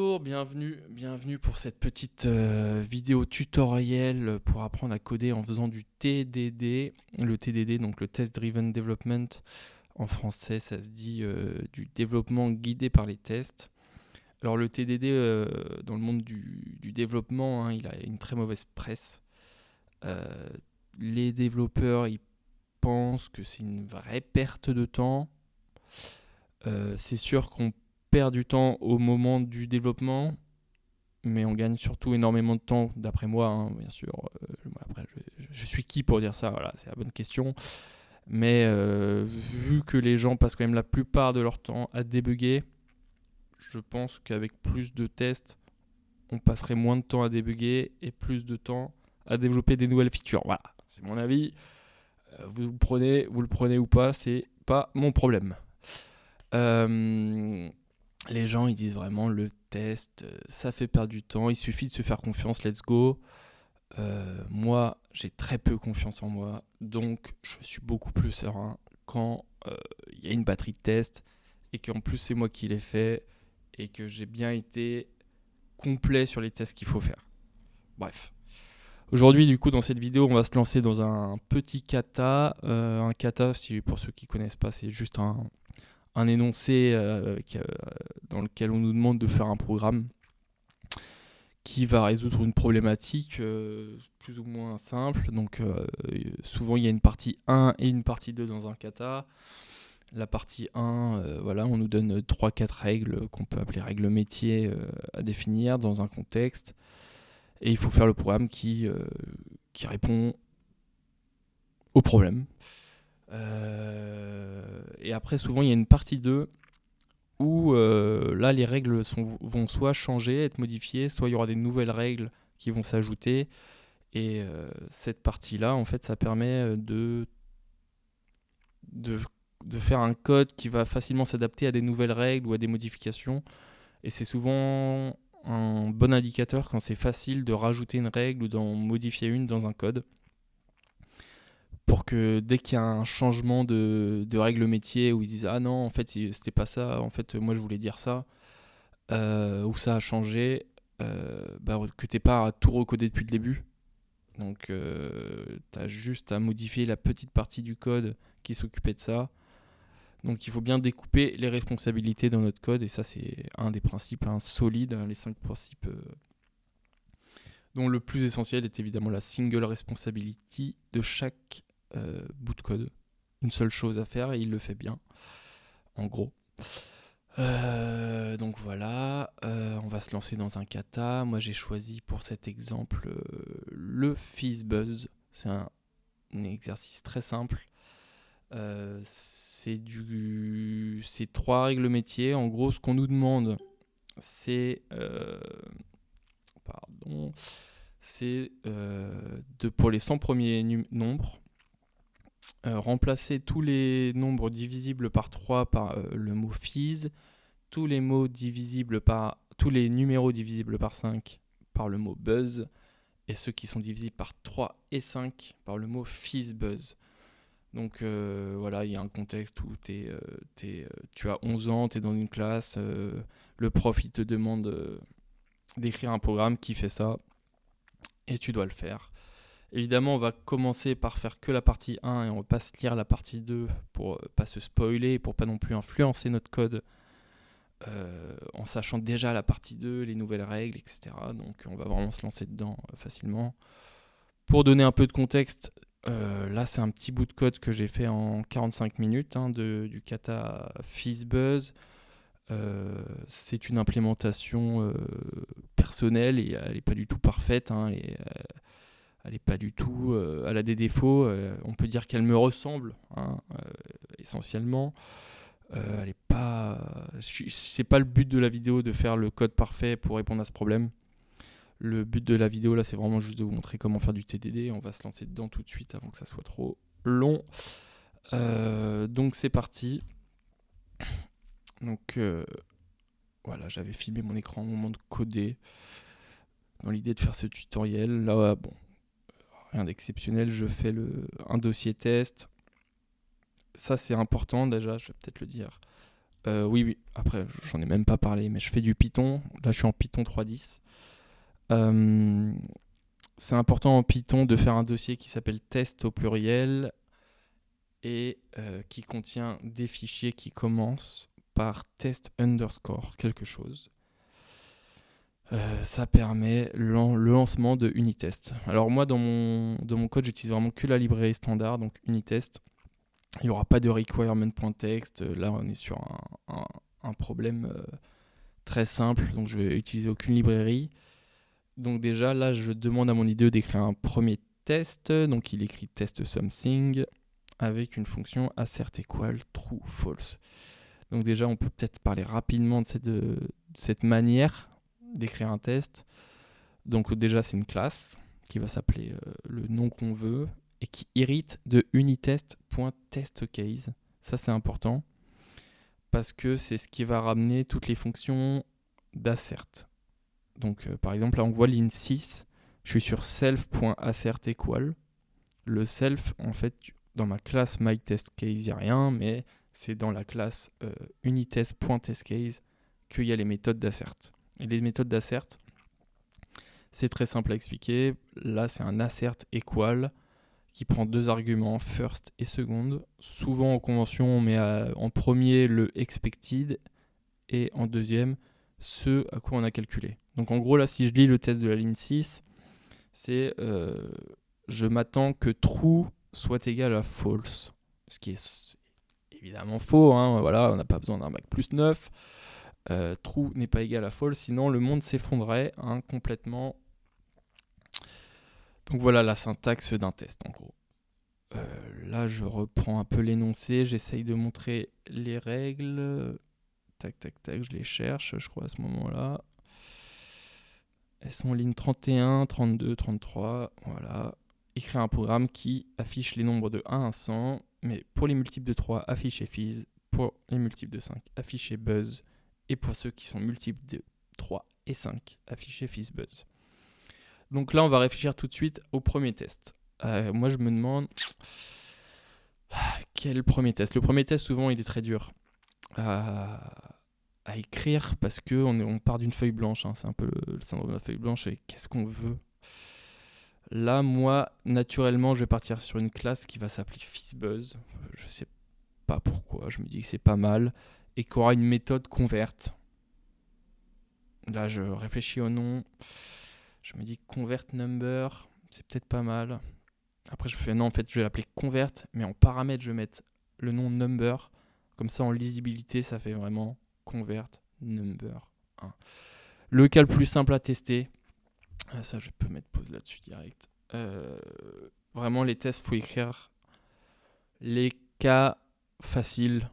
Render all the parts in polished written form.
Bonjour, bienvenue pour cette petite vidéo tutoriel pour apprendre à coder en faisant du TDD. Le TDD, donc le Test Driven Development, en français ça se dit du développement guidé par les tests. Alors le TDD dans le monde du développement, il a une très mauvaise presse. Euh, les développeurs ils pensent que c'est une vraie perte de temps. C'est sûr qu'on perd du temps au moment du développement, mais on gagne surtout énormément de temps, d'après moi, bien sûr. Après, je suis qui pour dire ça? Voilà, c'est la bonne question. Mais vu que les gens passent quand même la plupart de leur temps à débugger, je pense qu'avec plus de tests, on passerait moins de temps à débugger et plus de temps à développer des nouvelles features. Voilà, c'est mon avis. Vous le prenez ou pas, c'est pas mon problème. Les gens ils disent vraiment le test, ça fait perdre du temps, il suffit de se faire confiance, let's go. Moi, j'ai très peu confiance en moi, donc je suis beaucoup plus serein quand il y a une batterie de tests et qu'en plus c'est moi qui l'ai fait et que j'ai bien été complet sur les tests qu'il faut faire. Bref. Aujourd'hui, du coup, dans cette vidéo, on va se lancer dans un petit kata. Un kata, pour ceux qui ne connaissent pas, c'est juste un énoncé dans lequel on nous demande de faire un programme qui va résoudre une problématique plus ou moins simple. Donc souvent il y a une partie 1 et une partie 2 dans un kata. La partie 1, voilà, on nous donne 3-4 règles qu'on peut appeler règles métiers à définir dans un contexte. Et il faut faire le programme qui répond au problème. Et après, souvent, il y a une partie 2 où là, les règles vont soit changer, être modifiées, soit il y aura des nouvelles règles qui vont s'ajouter. Et cette partie-là, en fait, ça permet de faire un code qui va facilement s'adapter à des nouvelles règles ou à des modifications. Et c'est souvent un bon indicateur quand c'est facile de rajouter une règle ou d'en modifier une dans un code. Pour que dès qu'il y a un changement de règle métier où ils disent ah non en fait c'était pas ça, en fait moi je voulais dire ça, où ça a changé, que t'aies pas à tout recoder depuis le début. Donc t'as juste à modifier la petite partie du code qui s'occupait de ça. Donc il faut bien découper les responsabilités dans notre code et ça c'est un des principes solides, les 5 principes dont le plus essentiel est évidemment la single responsibility de chaque bout de code. Une seule chose à faire et il le fait bien, en gros. Donc voilà, on va se lancer dans un kata. Moi j'ai choisi pour cet exemple le FizzBuzz. C'est un exercice très simple. C'est 3 règles métiers. En gros, ce qu'on nous demande, c'est pour les 100 premiers nombres, remplacer tous les nombres divisibles par 3 par le mot fizz, tous les numéros divisibles par 5 par le mot buzz, et ceux qui sont divisibles par 3 et 5 par le mot fizzbuzz. Donc voilà, il y a un contexte où tu as 11 ans, tu es dans une classe, le prof il te demande d'écrire un programme qui fait ça, et tu dois le faire. Évidemment, on va commencer par faire que la partie 1 et on va pas se lire la partie 2 pour pas se spoiler et pour pas non plus influencer notre code en sachant déjà la partie 2, les nouvelles règles, etc. Donc on va vraiment se lancer dedans facilement. Pour donner un peu de contexte, là c'est un petit bout de code que j'ai fait en 45 minutes du kata FizzBuzz. C'est une implémentation personnelle et elle n'est pas du tout parfaite. Elle n'est pas du tout. Elle a des défauts. On peut dire qu'elle me ressemble essentiellement. Elle est pas. C'est pas le but de la vidéo de faire le code parfait pour répondre à ce problème. Le but de la vidéo là, c'est vraiment juste de vous montrer comment faire du TDD. On va se lancer dedans tout de suite avant que ça soit trop long. Donc c'est parti. Donc voilà, j'avais filmé mon écran au moment de coder dans l'idée de faire ce tutoriel. Là, bon, rien d'exceptionnel. Je fais un dossier test. Ça, c'est important déjà, je vais peut-être le dire. Oui. Après, j'en ai même pas parlé, mais je fais du Python. Là, je suis en Python 3.10. Euh, c'est important en Python de faire un dossier qui s'appelle test au pluriel et qui contient des fichiers qui commencent par test underscore quelque chose. Ça permet le lancement de Unitest. Alors moi, dans mon code, j'utilise vraiment que la librairie standard, donc Unitest. Il n'y aura pas de requirement.txt. Là, on est sur un problème très simple, donc je vais utiliser aucune librairie. Donc déjà, là, je demande à mon IDE d'écrire un premier test. Donc il écrit test something avec une fonction assert equal true false. Donc déjà, on peut peut-être parler rapidement de cette manière d'écrire un test. Donc déjà, c'est une classe qui va s'appeler le nom qu'on veut et qui hérite de unitest.testCase. Ça, c'est important parce que c'est ce qui va ramener toutes les fonctions d'assert. Donc par exemple, là, on voit line 6, je suis sur self.assert equal. Le self, en fait, dans ma classe myTestCase, il n'y a rien, mais c'est dans la classe unitest.testCase qu'il y a les méthodes d'assert. Et les méthodes d'assert, c'est très simple à expliquer. Là, c'est un assert equal qui prend deux arguments, first et second. Souvent, en convention, on met en premier le expected et en deuxième, ce à quoi on a calculé. Donc en gros, là, si je lis le test de la ligne 6, c'est je m'attends que true soit égal à false. Ce qui est évidemment faux, hein, voilà, on n'a pas besoin d'un bac plus 9. True n'est pas égal à false, sinon le monde s'effondrerait complètement. Donc voilà la syntaxe d'un test en gros. Là je reprends un peu l'énoncé, j'essaye de montrer les règles. Tac, je les cherche, je crois à ce moment-là. Elles sont en ligne 31, 32, 33, voilà. Écrire un programme qui affiche les nombres de 1 à 100, mais pour les multiples de 3, afficher fizz, pour les multiples de 5, afficher buzz, et pour ceux qui sont multiples de 3 et 5, afficher fizzbuzz. Donc là, on va réfléchir tout de suite au premier test. Moi, je me demande quel premier test. Le premier test, souvent, il est très dur à écrire parce qu'on part d'une feuille blanche. Hein. C'est un peu le syndrome de la feuille blanche. Et qu'est-ce qu'on veut ? Là, moi, naturellement, je vais partir sur une classe qui va s'appeler fizzbuzz. Je sais pas pourquoi. Je me dis que c'est pas mal et qu'il y aura une méthode convert. Là, je réfléchis au nom. Je me dis convert number, c'est peut-être pas mal. Après, je fais non, en fait, je vais l'appeler convert, mais en paramètre, je vais mettre le nom number. Comme ça, en lisibilité, ça fait vraiment convert number 1. Le cas le plus simple à tester, ça, je peux mettre pause là-dessus direct. Vraiment, les tests, il faut écrire les cas faciles.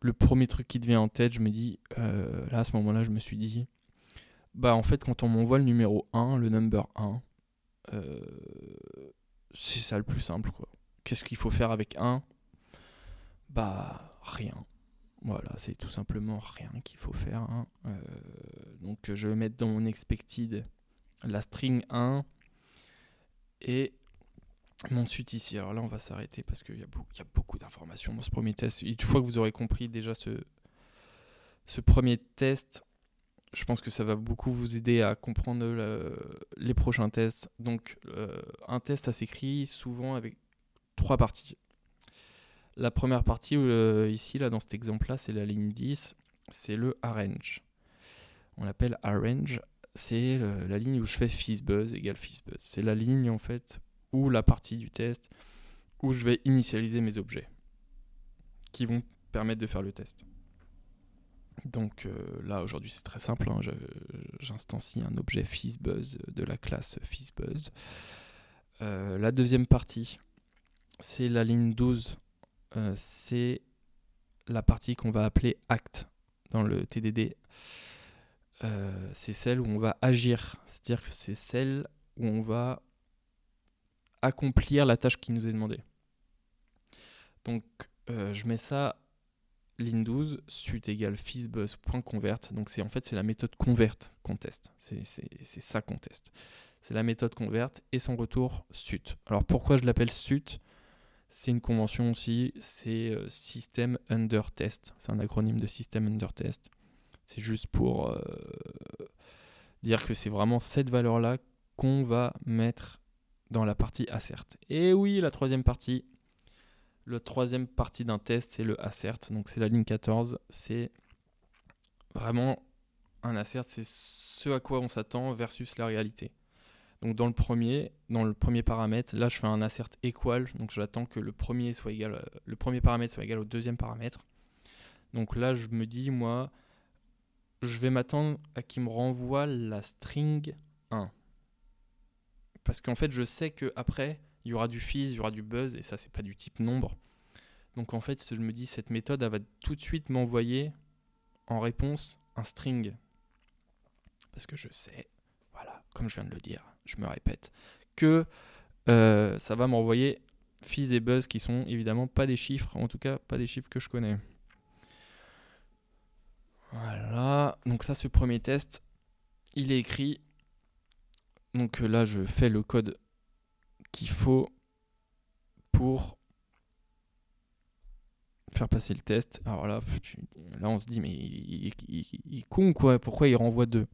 Le premier truc qui te vient en tête, je me dis, là, à ce moment-là, je me suis dit, bah, en fait, quand on m'envoie le numéro 1, le number 1, c'est ça le plus simple, quoi. Qu'est-ce qu'il faut faire avec 1 ? Bah, rien. Voilà, c'est tout simplement rien qu'il faut faire. Hein. Donc, je vais mettre dans mon expected la string 1 et mon suite ici. Alors là, on va s'arrêter parce qu'il y a beaucoup d'informations dans ce premier test. Une fois que vous aurez compris déjà ce premier test, je pense que ça va beaucoup vous aider à comprendre les prochains tests. Donc, un test, ça s'écrit souvent avec 3 parties. La première partie, ici, là, dans cet exemple-là, c'est la ligne 10, c'est le arrange. On l'appelle arrange, c'est la ligne où je fais fizzbuzz égale fizzbuzz. C'est la ligne, en fait, ou la partie du test où je vais initialiser mes objets qui vont permettre de faire le test. Donc là, aujourd'hui, c'est très simple. Hein, j'instancie un objet fizzbuzz de la classe fizzbuzz. La deuxième partie, c'est la ligne 12. C'est la partie qu'on va appeler act dans le TDD. C'est celle où on va agir. C'est-à-dire que c'est celle où on va accomplir la tâche qui nous est demandée. Donc, je mets ça ligne 12, suite égale fizzbuzz.convert. Donc c'est la méthode convert qu'on teste. C'est ça qu'on teste. C'est la méthode convert et son retour suite. Alors pourquoi je l'appelle suite ? C'est une convention aussi, c'est System Under Test. C'est un acronyme de System Under Test. C'est juste pour dire que c'est vraiment cette valeur-là qu'on va mettre dans la partie assert. Et oui, la troisième partie d'un test, c'est le assert. Donc c'est la ligne 14. C'est vraiment un assert, c'est ce à quoi on s'attend versus la réalité. Donc dans le premier paramètre, là je fais un assert equal, donc j'attends que le premier paramètre soit égal au deuxième paramètre. Donc là je me dis, moi, je vais m'attendre à qu'il me renvoie la string 1. Parce qu'en fait je sais qu'après, il y aura du fizz, il y aura du buzz, et ça c'est pas du type nombre. Donc en fait je me dis, cette méthode elle va tout de suite m'envoyer en réponse un string. Parce que je sais, voilà, comme je viens de le dire, je me répète, que ça va m'envoyer fizz et buzz qui sont évidemment pas des chiffres, en tout cas pas des chiffres que je connais. Voilà, donc ça, ce premier test, il est écrit. Donc là, je fais le code qu'il faut pour faire passer le test. Alors là, on se dit, mais il est con quoi, pourquoi il renvoie 2 ?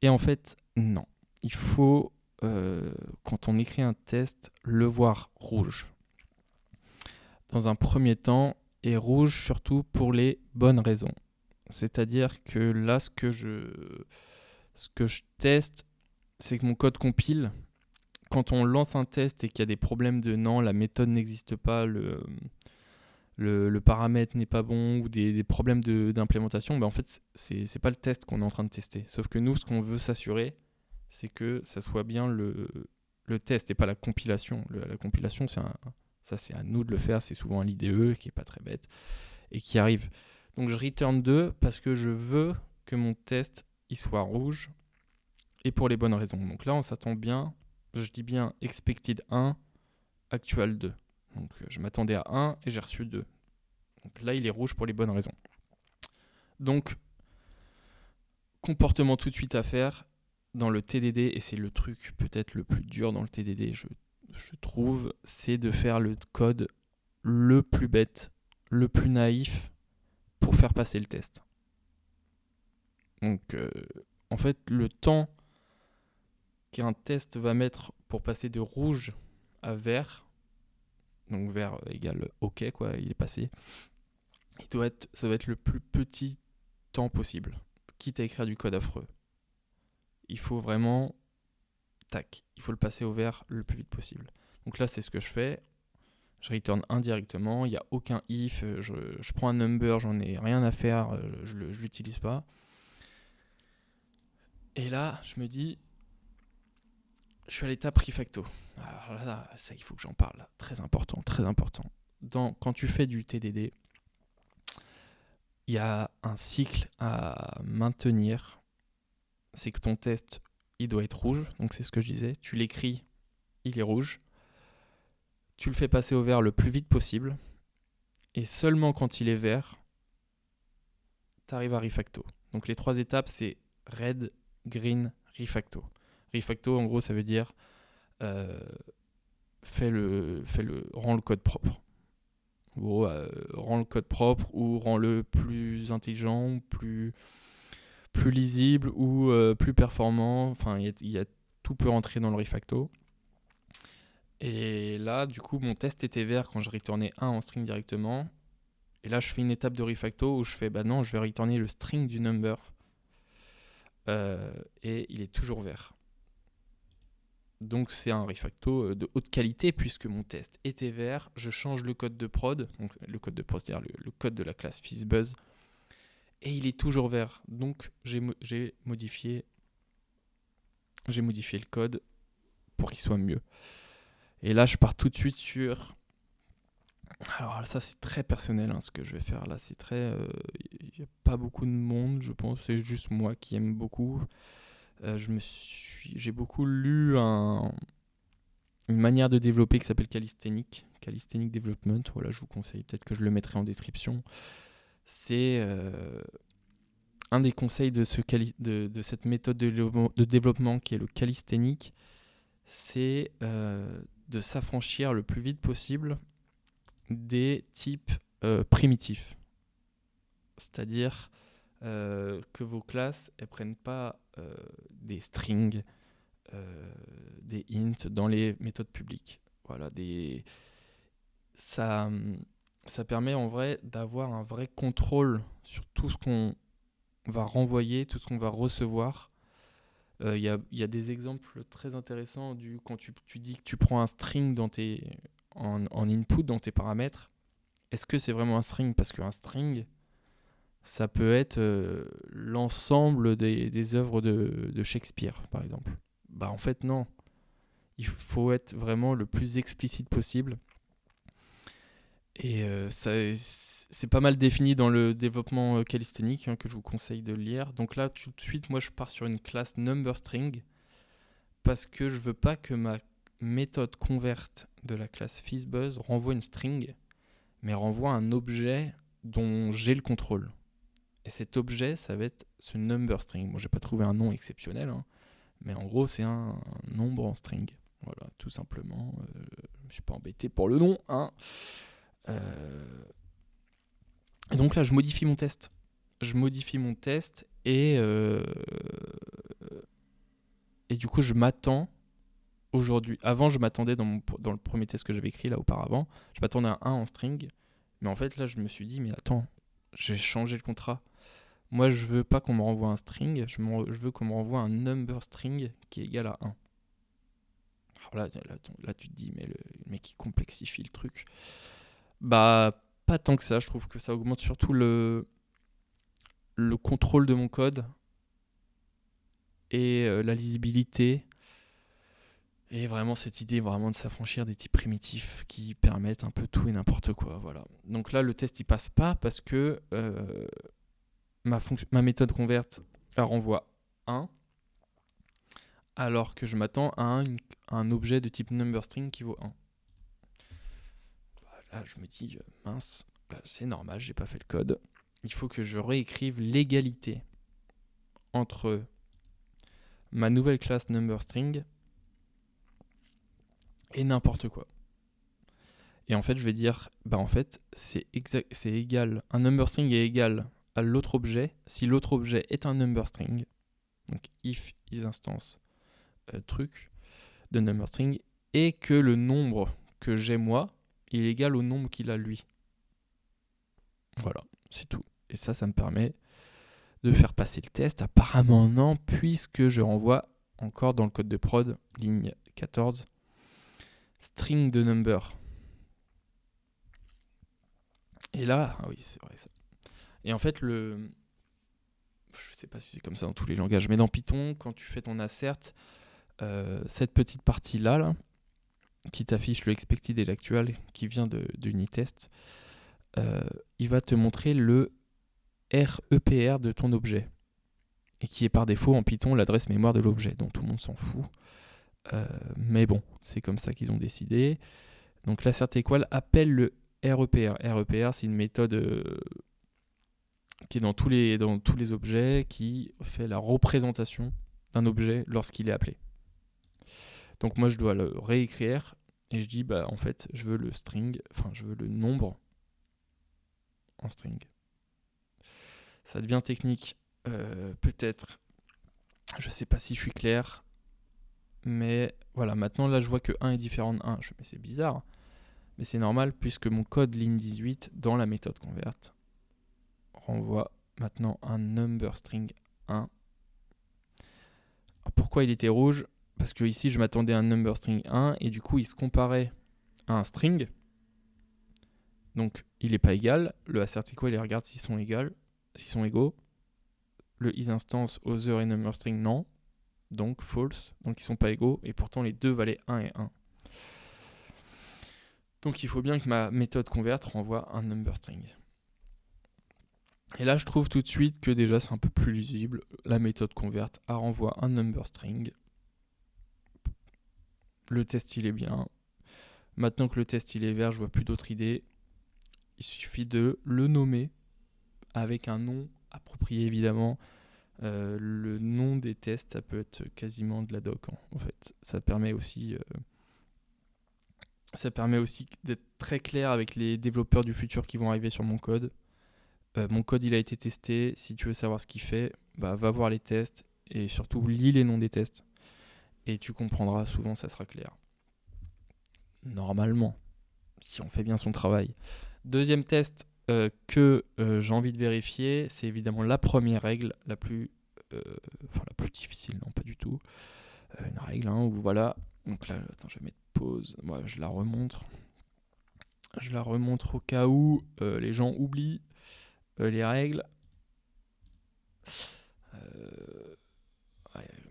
Et en fait, non. Il faut, quand on écrit un test, le voir rouge. Dans un premier temps, et rouge surtout pour les bonnes raisons. C'est-à-dire que là, ce que je teste, c'est que mon code compile. Quand on lance un test et qu'il y a des problèmes de non, la méthode n'existe pas, le paramètre n'est pas bon, ou des problèmes d'implémentation, en fait, c'est pas le test qu'on est en train de tester. Sauf que nous, ce qu'on veut s'assurer, c'est que ça soit bien le test et pas la compilation. La compilation, c'est à nous de le faire. C'est souvent un IDE qui est pas très bête et qui arrive. Donc je return 2 parce que je veux que mon test il soit rouge et pour les bonnes raisons. Donc là, on s'attend bien, je dis bien expected 1, actual 2. Donc je m'attendais à 1 et j'ai reçu 2. Donc là, il est rouge pour les bonnes raisons. Donc, comportement tout de suite à faire dans le TDD, et c'est le truc peut-être le plus dur dans le TDD, je trouve, c'est de faire le code le plus bête, le plus naïf pour faire passer le test. Donc, en fait, le temps qu'un test va mettre pour passer de rouge à vert, donc vert égale OK, quoi, il est passé, ça va être le plus petit temps possible, quitte à écrire du code affreux. Il faut vraiment, il faut le passer au vert le plus vite possible. Donc là, c'est ce que je fais. Je return indirectement, il n'y a aucun if, je prends un number, j'en ai rien à faire, je ne l'utilise pas. Et là, je me dis, je suis à l'étape refacto. Alors là, ça, il faut que j'en parle. Très important, très important. Quand tu fais du TDD, il y a un cycle à maintenir. C'est que ton test, il doit être rouge. Donc c'est ce que je disais. Tu l'écris, il est rouge. Tu le fais passer au vert le plus vite possible. Et seulement quand il est vert, tu arrives à refacto. Donc les 3 étapes, c'est red, green, refacto. Refacto, en gros, ça veut dire rends le code propre. En gros, rends le code propre ou rends-le plus intelligent, plus lisible ou plus performant. Enfin, tout peut rentrer dans le refacto. Et là, du coup, mon test était vert quand je retournais 1 en string directement. Et là, je fais une étape de refacto où je fais, non, je vais retourner le string du number. Et il est toujours vert. Donc c'est un refacto de haute qualité puisque mon test était vert. Je change le code de prod, donc le code de prod, c'est-à-dire le code de la classe FizzBuzz, et il est toujours vert. Donc j'ai modifié le code pour qu'il soit mieux. Et là, je pars tout de suite sur... Alors ça, c'est très personnel ce que je vais faire là. C'est très... Il n'y a pas beaucoup de monde, je pense. C'est juste moi qui aime beaucoup. J'ai beaucoup lu une manière de développer qui s'appelle Calisthenic Development. Voilà, je vous conseille, peut-être que je le mettrai en description. C'est un des conseils de cette méthode de développement qui est le calisthenic, c'est de s'affranchir le plus vite possible des types primitifs. C'est-à-dire que vos classes ne prennent pas des strings, des ints dans les méthodes publiques. Voilà, ça permet en vrai d'avoir un vrai contrôle sur tout ce qu'on va renvoyer, tout ce qu'on va recevoir. Il y a des exemples très intéressants quand tu dis que tu prends un string en input dans tes paramètres. Est-ce que c'est vraiment un string? Parce qu'un string, ça peut être l'ensemble des œuvres de Shakespeare, par exemple. Bah en fait, non. Il faut être vraiment le plus explicite possible. Et c'est pas mal défini dans le développement calisthénique que je vous conseille de lire. Donc là, tout de suite, moi, je pars sur une classe numberString parce que je veux pas que ma méthode convert de la classe FizzBuzz renvoie une string, mais renvoie un objet dont j'ai le contrôle. Et cet objet, ça va être ce numberString. Bon, j'ai pas trouvé un nom exceptionnel, mais en gros, c'est un nombre en string. Voilà, tout simplement. Je suis pas embêté pour le nom, Et donc là, je modifie mon test. Et du coup, je m'attends aujourd'hui. Avant, je m'attendais dans le premier test que j'avais écrit là auparavant, je m'attendais à 1 en string. Mais en fait, là, je me suis dit, mais attends, j'ai changé le contrat. Moi, je veux pas qu'on me renvoie un string, je veux qu'on me renvoie un number string qui est égal à 1. Alors là, tu te dis, mais le mec qui complexifie le truc. Bah, pas tant que ça. Je trouve que ça augmente surtout le contrôle de mon code et la lisibilité. Et vraiment cette idée vraiment de s'affranchir des types primitifs qui permettent un peu tout et n'importe quoi. Voilà. Donc là, le test, il passe pas parce que ma méthode convert elle renvoie 1, alors que je m'attends à un objet de type numberString qui vaut 1. Là, je me dis, mince, c'est normal, j'ai pas fait le code. Il faut que je réécrive l'égalité entre ma nouvelle classe numberString et n'importe quoi. Et en fait, je vais dire, bah en fait, c'est égal, un numberString est égal à l'autre objet si l'autre objet est un numberString. Donc if isInstance truc de numberString et que le nombre que j'ai moi, il est égal au nombre qu'il a lui. Voilà, c'est tout. Et ça me permet de faire passer le test. Apparemment non, puisque je renvoie encore dans le code de prod, ligne 14, string de number. Et là, ah oui, c'est vrai ça. Et en fait, je sais pas si c'est comme ça dans tous les langages, mais dans Python, quand tu fais ton assert, cette petite partie-là, là, qui t'affiche le expected et l'actual, qui vient d'Unitest, il va te montrer le REPR de ton objet, et qui est par défaut en Python l'adresse mémoire de l'objet, dont tout le monde s'en fout. Mais bon, c'est comme ça qu'ils ont décidé. Donc l'assert equal appelle le REPR. REPR, c'est une méthode qui est dans tous les objets, qui fait la représentation d'un objet lorsqu'il est appelé. Donc moi, je dois le réécrire et je dis, bah en fait, je veux le nombre en string. Ça devient technique, peut-être. Je sais pas si je suis clair, mais voilà, maintenant là, je vois que 1 est différent de 1. Mais c'est bizarre, mais c'est normal puisque mon code ligne 18 dans la méthode convert renvoie maintenant un number string 1. Alors, pourquoi il était rouge? Parce que ici, je m'attendais à un number string 1 et du coup, il se comparait à un string. Donc, il n'est pas égal. Le assert equal, il regarde s'ils sont égaux. Le isInstance, other et number string, non. Donc, false. Donc, ils ne sont pas égaux. Et pourtant, les deux valaient 1 et 1. Donc, il faut bien que ma méthode convert renvoie un number string. Et là, je trouve tout de suite que déjà, c'est un peu plus lisible. La méthode convert renvoie un number string. Le test, il est bien. Maintenant que le test, il est vert, je vois plus d'autres idées. Il suffit de le nommer avec un nom approprié, évidemment. Le nom des tests, ça peut être quasiment de la doc. En fait, ça permet aussi Ça permet aussi d'être très clair avec les développeurs du futur qui vont arriver sur mon code. Mon code, il a été testé. Si tu veux savoir ce qu'il fait, va voir les tests et surtout lis les noms des tests. Et tu comprendras, souvent ça sera clair. Normalement, si on fait bien son travail. Deuxième test que j'ai envie de vérifier, c'est évidemment la première règle, la plus difficile, non pas du tout. Une règle où voilà. Donc là, attends, je vais mettre pause. Moi, je la remontre. Je la remontre au cas où les gens oublient les règles.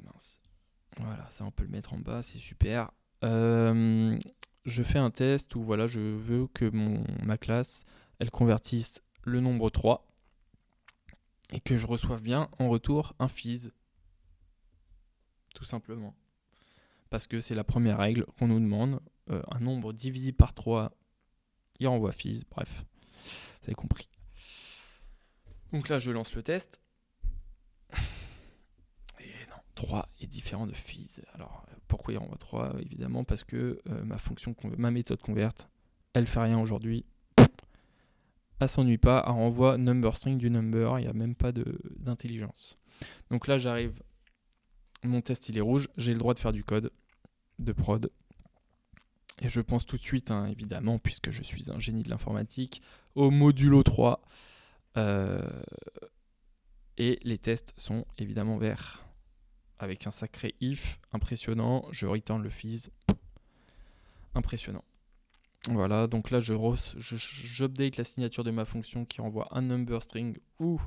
Mince. Voilà, ça on peut le mettre en bas, c'est super. Je fais un test où voilà, je veux que ma classe, elle convertisse le nombre 3 et que je reçoive bien en retour un fizz. Tout simplement. Parce que c'est la première règle qu'on nous demande. Un nombre divisé par 3, il renvoie fizz. Bref, vous avez compris. Donc là, je lance le test. Et non, 3 est différent de fizz. Alors, pourquoi il renvoie 3 ? Évidemment, parce que ma méthode converte, elle fait rien aujourd'hui. Elle s'ennuie pas, elle renvoie number string du number, il n'y a même pas d'intelligence. Donc là, j'arrive, mon test il est rouge, j'ai le droit de faire du code de prod. Et je pense tout de suite, évidemment, puisque je suis un génie de l'informatique, au modulo 3. Et les tests sont évidemment verts. Avec un sacré if, impressionnant, je return le fizz. Impressionnant. Voilà, donc là, j'update la signature de ma fonction qui renvoie un number string ou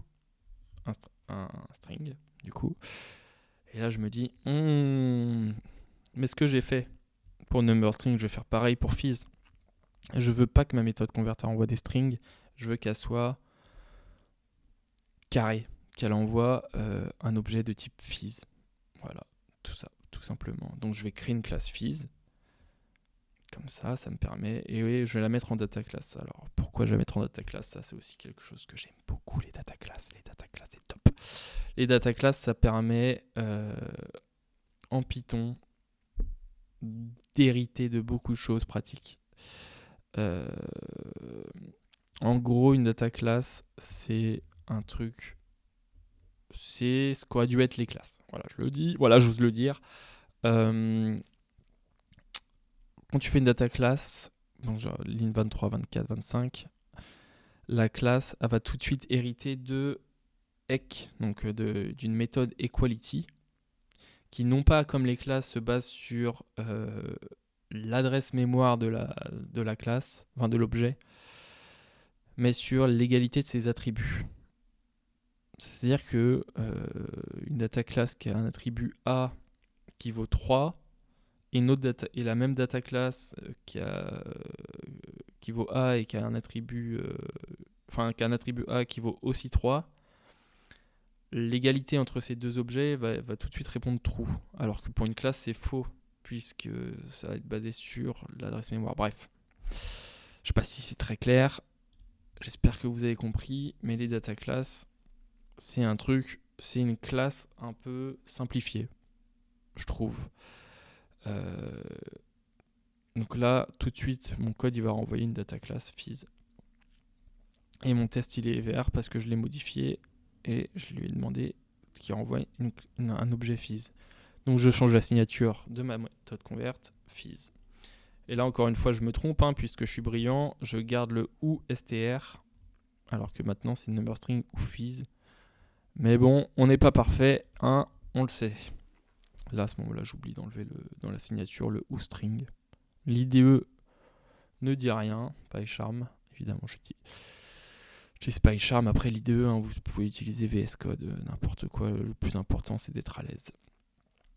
un string, du coup. Et là, je me dis, mais ce que j'ai fait pour number string, je vais faire pareil pour fizz. Je veux pas que ma méthode convert envoie des strings, je veux qu'elle soit carrée, qu'elle envoie un objet de type fizz. Voilà, tout ça, tout simplement. Donc je vais créer une classe fizz. Comme ça me permet... Et oui, je vais la mettre en data class. Alors, pourquoi je vais la mettre en data class ? Ça, c'est aussi quelque chose que j'aime beaucoup, les data class. Les data class, c'est top. Les data class, ça permet, en Python, d'hériter de beaucoup de choses pratiques. En gros, une data class, c'est un truc... C'est ce qu'aurait dû être les classes. Voilà, je le dis. Voilà, j'ose le dire. Quand tu fais une data class, donc genre ligne 23, 24, 25, la classe elle va tout de suite hériter de EQ, donc d'une méthode equality, qui non pas comme les classes se base sur l'adresse mémoire de la classe, enfin de l'objet, mais sur l'égalité de ses attributs. C'est-à-dire que une data class qui a un attribut A qui vaut 3, et la même data class qui vaut A et qui a un attribut qui a un attribut A qui vaut aussi 3, l'égalité entre ces deux objets va tout de suite répondre true, alors que pour une classe c'est faux puisque ça va être basé sur l'adresse mémoire. Bref, je sais pas si c'est très clair, j'espère que vous avez compris, mais les data classes, c'est une classe un peu simplifiée, je trouve. Donc là, tout de suite, mon code il va renvoyer une data class fizz. Et mon test il est vert parce que je l'ai modifié et je lui ai demandé qu'il renvoie un objet fizz. Donc je change la signature de ma méthode convert fizz. Et là encore une fois je me trompe puisque je suis brillant, je garde le ou str alors que maintenant c'est number string ou fizz. Mais bon, on n'est pas parfait, on le sait. Là à ce moment-là j'oublie d'enlever dans la signature le ou string. L'IDE ne dit rien, PyCharm, évidemment je dis PyCharm. Après l'IDE, vous pouvez utiliser VS Code, n'importe quoi. Le plus important c'est d'être à l'aise.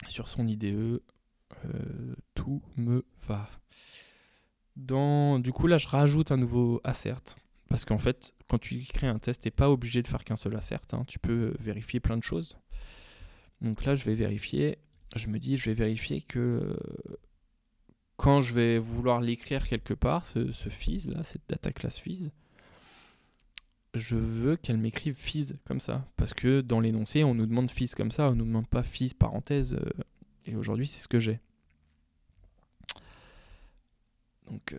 Sur son IDE, tout me va. Du coup là je rajoute un nouveau assert. Parce qu'en fait, quand tu crées un test, tu n'es pas obligé de faire qu'un seul assert. Tu peux vérifier plein de choses. Donc là je vais vérifier que quand je vais vouloir l'écrire quelque part, ce fizz là, cette data class fizz, je veux qu'elle m'écrive fizz comme ça. Parce que dans l'énoncé, on nous demande fizz comme ça, on nous demande pas fizz parenthèse. Et aujourd'hui, c'est ce que j'ai. Donc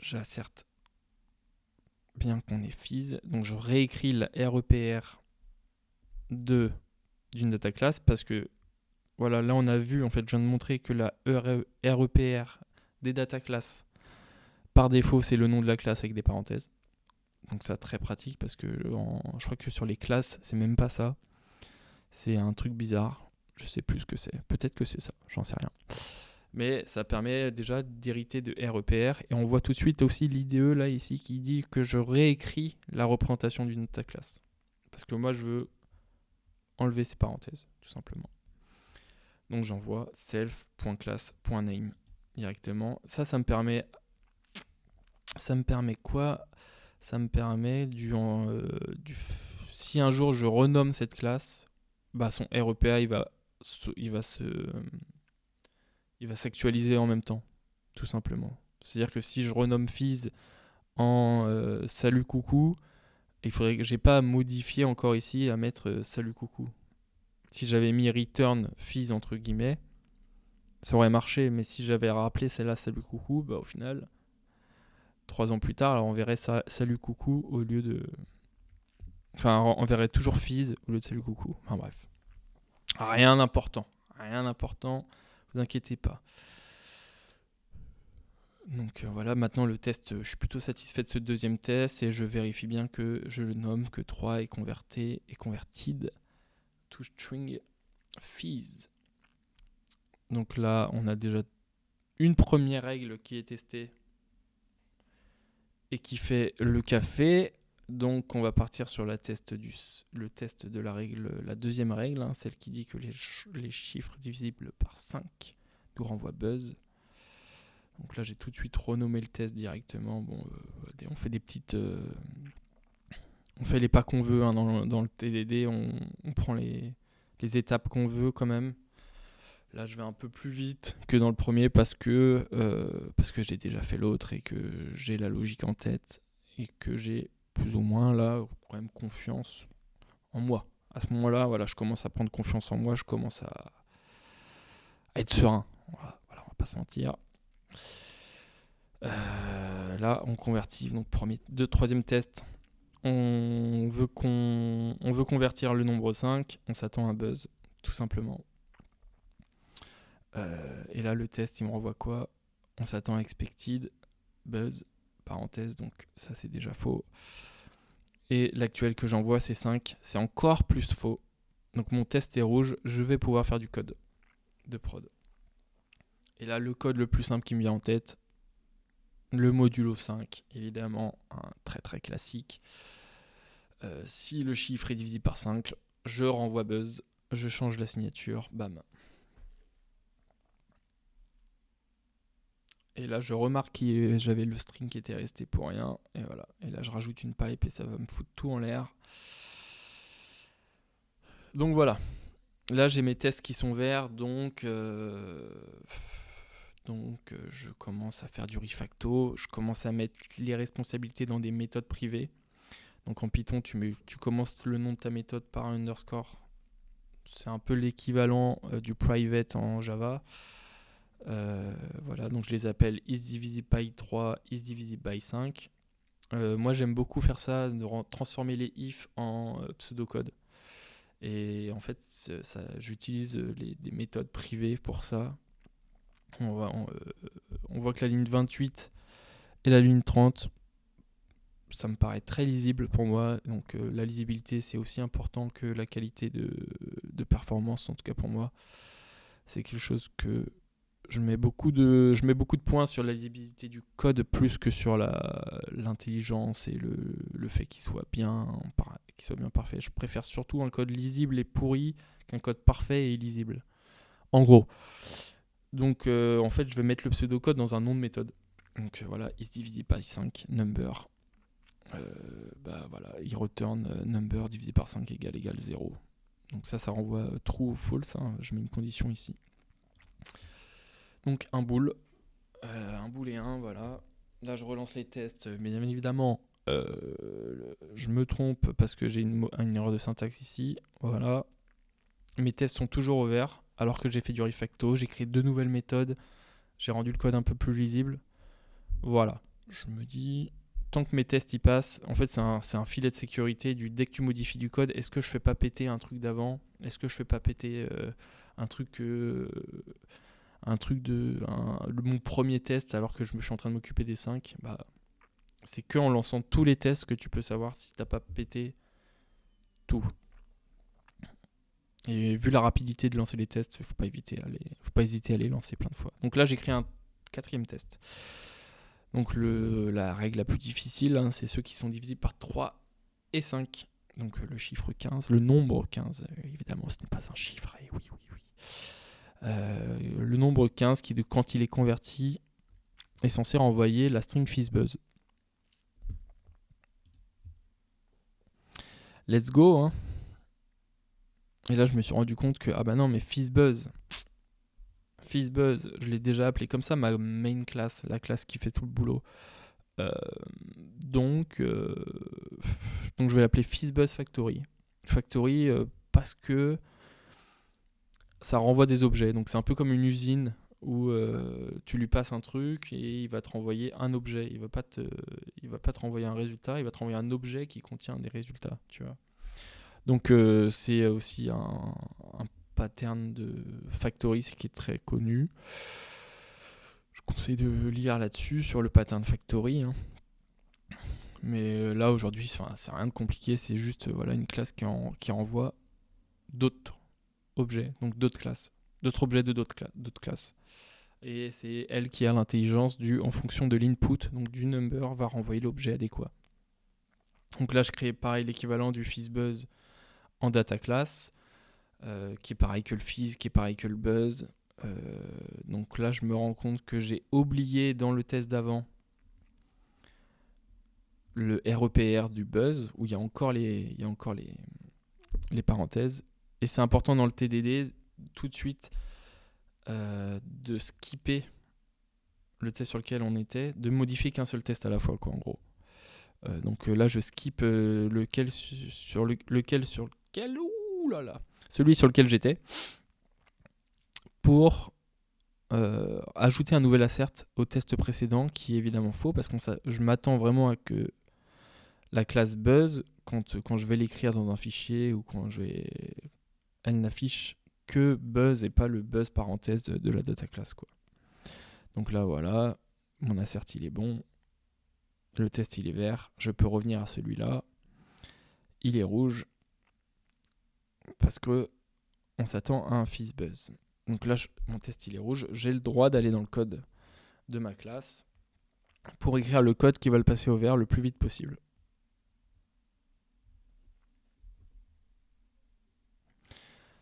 j'asserte bien qu'on ait fizz. Donc je réécris la REPR d'une data class parce que voilà, là on a vu, en fait, je viens de montrer que la REPR des data class, par défaut, c'est le nom de la classe avec des parenthèses. Donc ça, très pratique parce que je crois que sur les classes, c'est même pas ça. C'est un truc bizarre. Je sais plus ce que c'est. Peut-être que c'est ça, j'en sais rien. Mais ça permet déjà d'hériter de REPR. Et on voit tout de suite aussi l'IDE là ici qui dit que je réécris la représentation d'une data class. Parce que moi, je veux enlever ces parenthèses, tout simplement. Donc j'envoie self.class.name directement. Ça me permet quoi? Ça me permet si un jour je renomme cette classe, bah son REPA il va s'actualiser en même temps, tout simplement. C'est-à-dire que si je renomme Fizz en salut coucou, il faudrait que j'ai pas à modifier encore ici à mettre salut coucou. Si j'avais mis return Fizz entre guillemets, ça aurait marché, mais si j'avais rappelé celle-là salut coucou, bah au final 3 ans plus tard, alors on verrait salut coucou au lieu de... Enfin, on verrait toujours Fizz au lieu de salut coucou. Enfin bref. Rien d'important, vous inquiétez pas. Donc voilà, maintenant le test, je suis plutôt satisfait de ce deuxième test et je vérifie bien que je le nomme que 3 est converted to string Fizz. Donc là, on a déjà une première règle qui est testée et qui fait le café. Donc on va partir sur le test de la règle, la deuxième règle, hein, celle qui dit que les chiffres divisibles par 5 nous renvoient buzz. Donc là j'ai tout de suite renommé le test directement. Bon, on fait des petites... on fait les pas qu'on veut hein, dans le TDD, on prend les étapes qu'on veut quand même. Là je vais un peu plus vite que dans le premier parce que j'ai déjà fait l'autre et que j'ai la logique en tête et que j'ai plus ou moins là quand même confiance en moi. À ce moment-là, voilà, je commence à prendre confiance en moi, je commence à être serein. Voilà, on va pas se mentir. Là, on convertit. Donc, troisième test. On veut convertir le nombre 5. On s'attend à un buzz, tout simplement. Et là, le test, il me renvoie quoi? On s'attend à expected, buzz, parenthèse. Donc, ça, c'est déjà faux. Et l'actuel que j'envoie, c'est 5. C'est encore plus faux. Donc, mon test est rouge. Je vais pouvoir faire du code de prod. Et là, le code le plus simple qui me vient en tête, le modulo 5, évidemment, un très très classique. Si le chiffre est divisé par 5, je renvoie buzz, je change la signature, bam. Et là, je remarque que j'avais le string qui était resté pour rien. Et voilà. Et là, je rajoute une pipe et ça va me foutre tout en l'air. Donc voilà. Là, j'ai mes tests qui sont verts, donc je commence à faire du refacto, je commence à mettre les responsabilités dans des méthodes privées. Donc en Python, tu commences le nom de ta méthode par un underscore. C'est un peu l'équivalent du private en Java. Voilà, donc je les appelle isDivisible by 3, isDivisible by 5. Moi, j'aime beaucoup faire ça, transformer les if en pseudocode. Et en fait, j'utilise des méthodes privées pour ça. On voit que la ligne 28 et la ligne 30, ça me paraît très lisible pour moi. Donc la lisibilité, c'est aussi important que la qualité de performance, en tout cas pour moi. C'est quelque chose que je mets beaucoup de points sur la lisibilité du code plus que sur l'intelligence et le fait qu'il soit bien parfait. Je préfère surtout un code lisible et pourri qu'un code parfait et illisible. En gros. Donc en fait, je vais mettre le pseudocode dans un nom de méthode. Donc voilà, isDivisible by 5, number. Voilà, il return number divisé par 5 égale 0. Donc ça renvoie true ou false. Hein. Je mets une condition ici. Donc un bool et 1, voilà. Là, je relance les tests, mais bien évidemment, je me trompe parce que j'ai une erreur de syntaxe ici. Voilà. Mes tests sont toujours au vert, alors que j'ai fait du refacto. J'ai créé 2 nouvelles méthodes J'ai rendu le code un peu plus lisible. Voilà. Je me dis, tant que mes tests y passent, en fait, c'est un filet de sécurité dès que tu modifies du code, est-ce que je fais pas péter un truc d'avant? Est-ce que je fais pas péter un truc mon premier test alors que je me suis en train de m'occuper des 5? Bah, c'est que en lançant tous les tests que tu peux savoir si t'as pas pété tout. Et vu la rapidité de lancer les tests, faut pas hésiter à les lancer plein de fois. Donc là, j'ai créé un 4e test. Donc la règle la plus difficile, hein, c'est ceux qui sont divisibles par 3 et 5. Donc le chiffre 15, le nombre 15, évidemment ce n'est pas un chiffre, et oui. Le nombre 15 qui, quand il est converti, est censé renvoyer la string FizzBuzz. Let's go, hein. Et là je me suis rendu compte que, ah bah non mais FizzBuzz, je l'ai déjà appelé comme ça, ma main class, la classe qui fait tout le boulot. Donc je vais l'appeler FizzBuzz Factory. Factory parce que ça renvoie des objets. Donc c'est un peu comme une usine où tu lui passes un truc et il va te renvoyer un objet. Il va pas te renvoyer un résultat, il va te renvoyer un objet qui contient des résultats, tu vois. Donc c'est aussi un pattern de Factory qui est très connu. Je conseille de lire là-dessus sur le pattern Factory. Hein. Mais là aujourd'hui, c'est rien de compliqué, c'est juste une classe qui renvoie d'autres objets, donc d'autres classes, d'autres objets de d'autres classes. Et c'est elle qui a l'intelligence en fonction de l'input, donc du number, va renvoyer l'objet adéquat. Donc là, je crée pareil l'équivalent du FizzBuzz en data class, qui est pareil que le fizz, qui est pareil que le buzz. Donc là, je me rends compte que j'ai oublié dans le test d'avant le REPR du buzz, où il y a encore les parenthèses. Et c'est important dans le TDD, tout de suite, de skipper le test sur lequel on était, de modifier qu'un seul test à la fois, quoi, en gros. Donc là, je skip celui sur lequel j'étais, pour ajouter un nouvel assert au test précédent, qui est évidemment faux, parce que je m'attends vraiment à que la classe buzz, quand je vais l'écrire dans un fichier ou elle n'affiche que buzz et pas le buzz parenthèse de la data class, quoi. Donc là, voilà, mon assert il est bon, le test il est vert, je peux revenir à celui-là, il est rouge, parce que on s'attend à un FizzBuzz. Donc là, mon test il est rouge, j'ai le droit d'aller dans le code de ma classe pour écrire le code qui va le passer au vert le plus vite possible.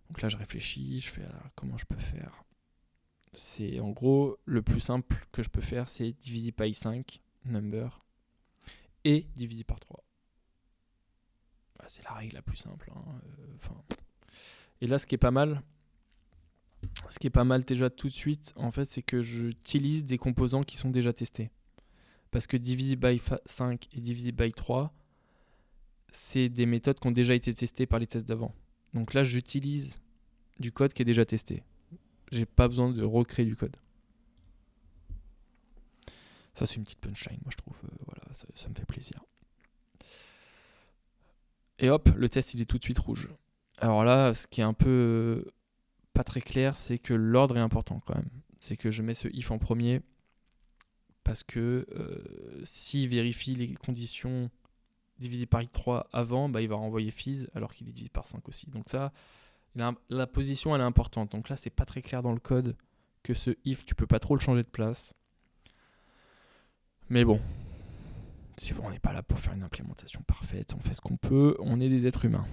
Donc là, je réfléchis, je fais comment je peux faire. C'est en gros, le plus simple que je peux faire, c'est diviser par 5, number, et diviser par 3. Voilà, c'est la règle la plus simple. Et là, ce qui est pas mal déjà tout de suite, en fait, c'est que j'utilise des composants qui sont déjà testés. Parce que diviser by 5 et diviser by 3, c'est des méthodes qui ont déjà été testées par les tests d'avant. Donc là, j'utilise du code qui est déjà testé. J'ai pas besoin de recréer du code. Ça, c'est une petite punchline, moi je trouve. Ça me fait plaisir. Et hop, le test il est tout de suite rouge. Alors là, ce qui est un peu pas très clair, c'est que l'ordre est important quand même. C'est que je mets ce if en premier parce que s'il vérifie les conditions divisé par 3 avant, il va renvoyer fizz alors qu'il est divisé par 5 aussi. Donc ça, la position elle est importante. Donc là, c'est pas très clair dans le code que ce if, tu peux pas trop le changer de place. Mais bon, on n'est pas là pour faire une implémentation parfaite, on fait ce qu'on peut, on est des êtres humains.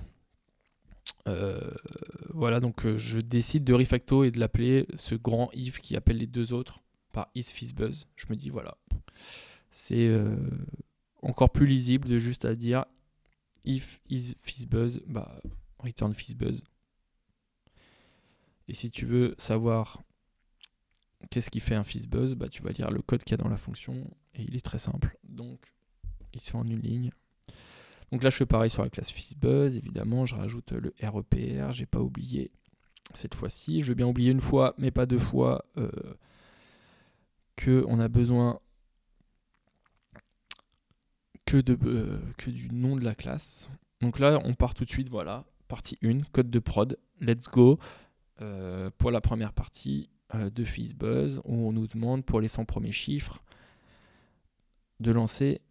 Voilà, donc je décide de refacto et de l'appeler ce grand if qui appelle les deux autres par isFizzBuzz. Je me dis voilà, c'est encore plus lisible de juste à dire if isFizzBuzz, return FizzBuzz. Et si tu veux savoir qu'est-ce qui fait un FizzBuzz, tu vas lire le code qu'il y a dans la fonction et il est très simple. Donc il se fait en une ligne. Donc là, je fais pareil sur la classe FizzBuzz. Évidemment, je rajoute le REPR. J'ai pas oublié cette fois-ci. Je veux bien oublier une fois, mais pas deux fois qu'on a besoin que du nom de la classe. Donc là, on part tout de suite, voilà, partie 1, code de prod, let's go. Pour la première partie de FizzBuzz, où on nous demande pour les 100 premiers chiffres de lancer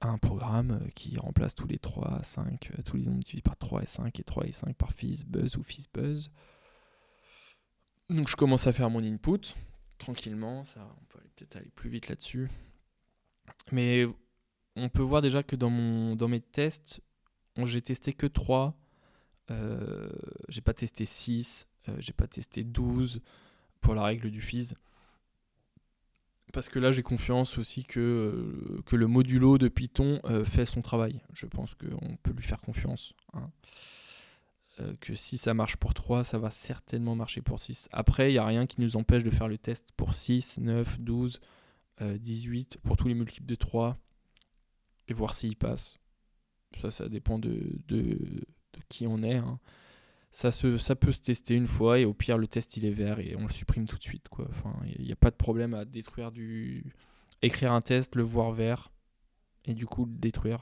un programme qui remplace tous les 3, 5, tous les nombres divisés par 3 et 5, et 3 et 5 par FizzBuzz ou FizzBuzz. Donc je commence à faire mon input, tranquillement, ça, on peut peut-être aller plus vite là-dessus. Mais on peut voir déjà que dans mes tests, j'ai testé que 3, j'ai pas testé 6, j'ai pas testé 12 pour la règle du Fizz. Parce que là, j'ai confiance aussi que le modulo de Python fait son travail. Je pense qu'on peut lui faire confiance. Hein. Que si ça marche pour 3, ça va certainement marcher pour 6. Après, il n'y a rien qui nous empêche de faire le test pour 6, 9, 12, 18, pour tous les multiples de 3, et voir s'il passe. Ça dépend de qui on est. Hein. Ça peut se tester une fois et au pire le test il est vert et on le supprime tout de suite quoi. Enfin, il n'y a pas de problème à écrire un test, le voir vert et du coup le détruire.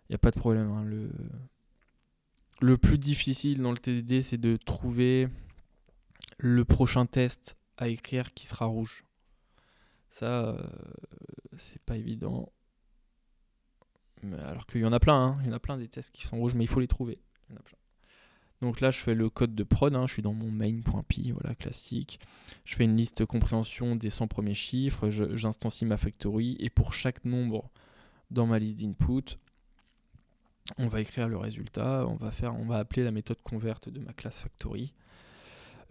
Il n'y a pas de problème. Hein. Le plus difficile dans le TDD c'est de trouver le prochain test à écrire qui sera rouge. Ça c'est pas évident. Mais alors qu'il y en a plein, hein. Il y en a plein des tests qui sont rouges mais il faut les trouver. Il y en a plein. Donc là, je fais le code de prod, hein, je suis dans mon main.py, voilà, classique. Je fais une liste compréhension des 100 premiers chiffres, j'instancie ma factory, et pour chaque nombre dans ma liste d'input, on va écrire le résultat, on va appeler la méthode convert de ma classe factory.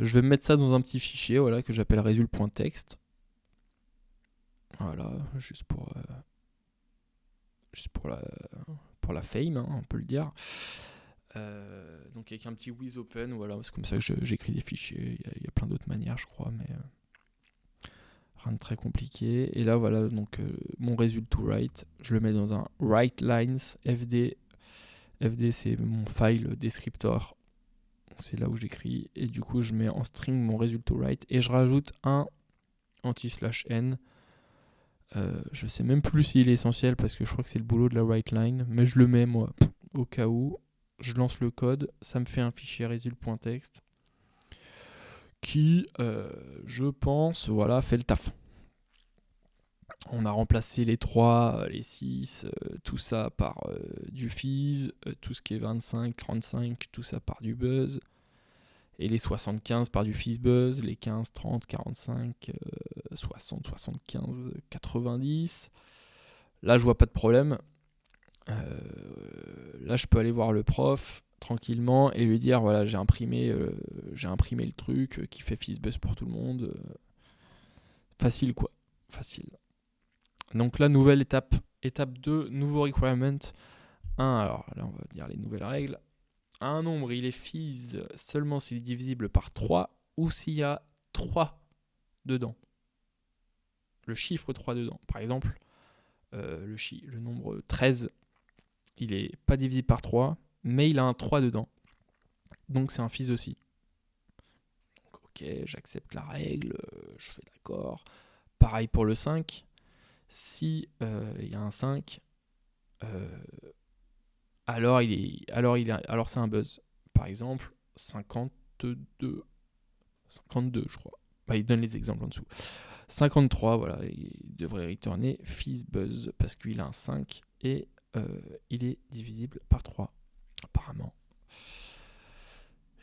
Je vais mettre ça dans un petit fichier, voilà, que j'appelle result.txt. Voilà, juste pour la fame, hein, on peut le dire. Donc avec un petit with open, voilà, c'est comme ça que j'écris des fichiers. Il y a plein d'autres manières, je crois, mais rien de très compliqué. Et là, voilà, donc mon result to write, je le mets dans un write lines fd. Fd, c'est mon file descriptor. C'est là où j'écris. Et du coup, je mets en string mon result to write et je rajoute un anti/n. Je sais même plus s'il est essentiel parce que je crois que c'est le boulot de la write line, mais je le mets moi au cas où. Je lance le code, ça me fait un fichier result.txt qui, je pense, voilà, fait le taf. On a remplacé les 3, les 6, tout ça par du fizz, tout ce qui est 25, 35, tout ça par du buzz, et les 75 par du FizzBuzz, les 15, 30, 45, 60, 75, 90. Là, je vois pas de problème. Là, je peux aller voir le prof tranquillement et lui dire voilà, j'ai imprimé le truc qui fait FizzBuzz pour tout le monde. Facile quoi, facile. Donc là, nouvelle étape. Étape 2, nouveau requirement. 1, alors là, on va dire les nouvelles règles. Un nombre, il est fizz seulement s'il est divisible par 3 ou s'il y a 3 dedans. Le chiffre 3 dedans. Par exemple, le nombre 13, il n'est pas divisible par 3, mais il a un 3 dedans. Donc c'est un fizz aussi. Donc, ok, j'accepte la règle, je fais d'accord. Pareil pour le 5. Si il y a un 5, alors c'est un buzz. Par exemple, 52, je crois. Bah, il donne les exemples en dessous. 53, voilà, il devrait returner FizzBuzz parce qu'il a un 5 et il est divisible par 3, apparemment.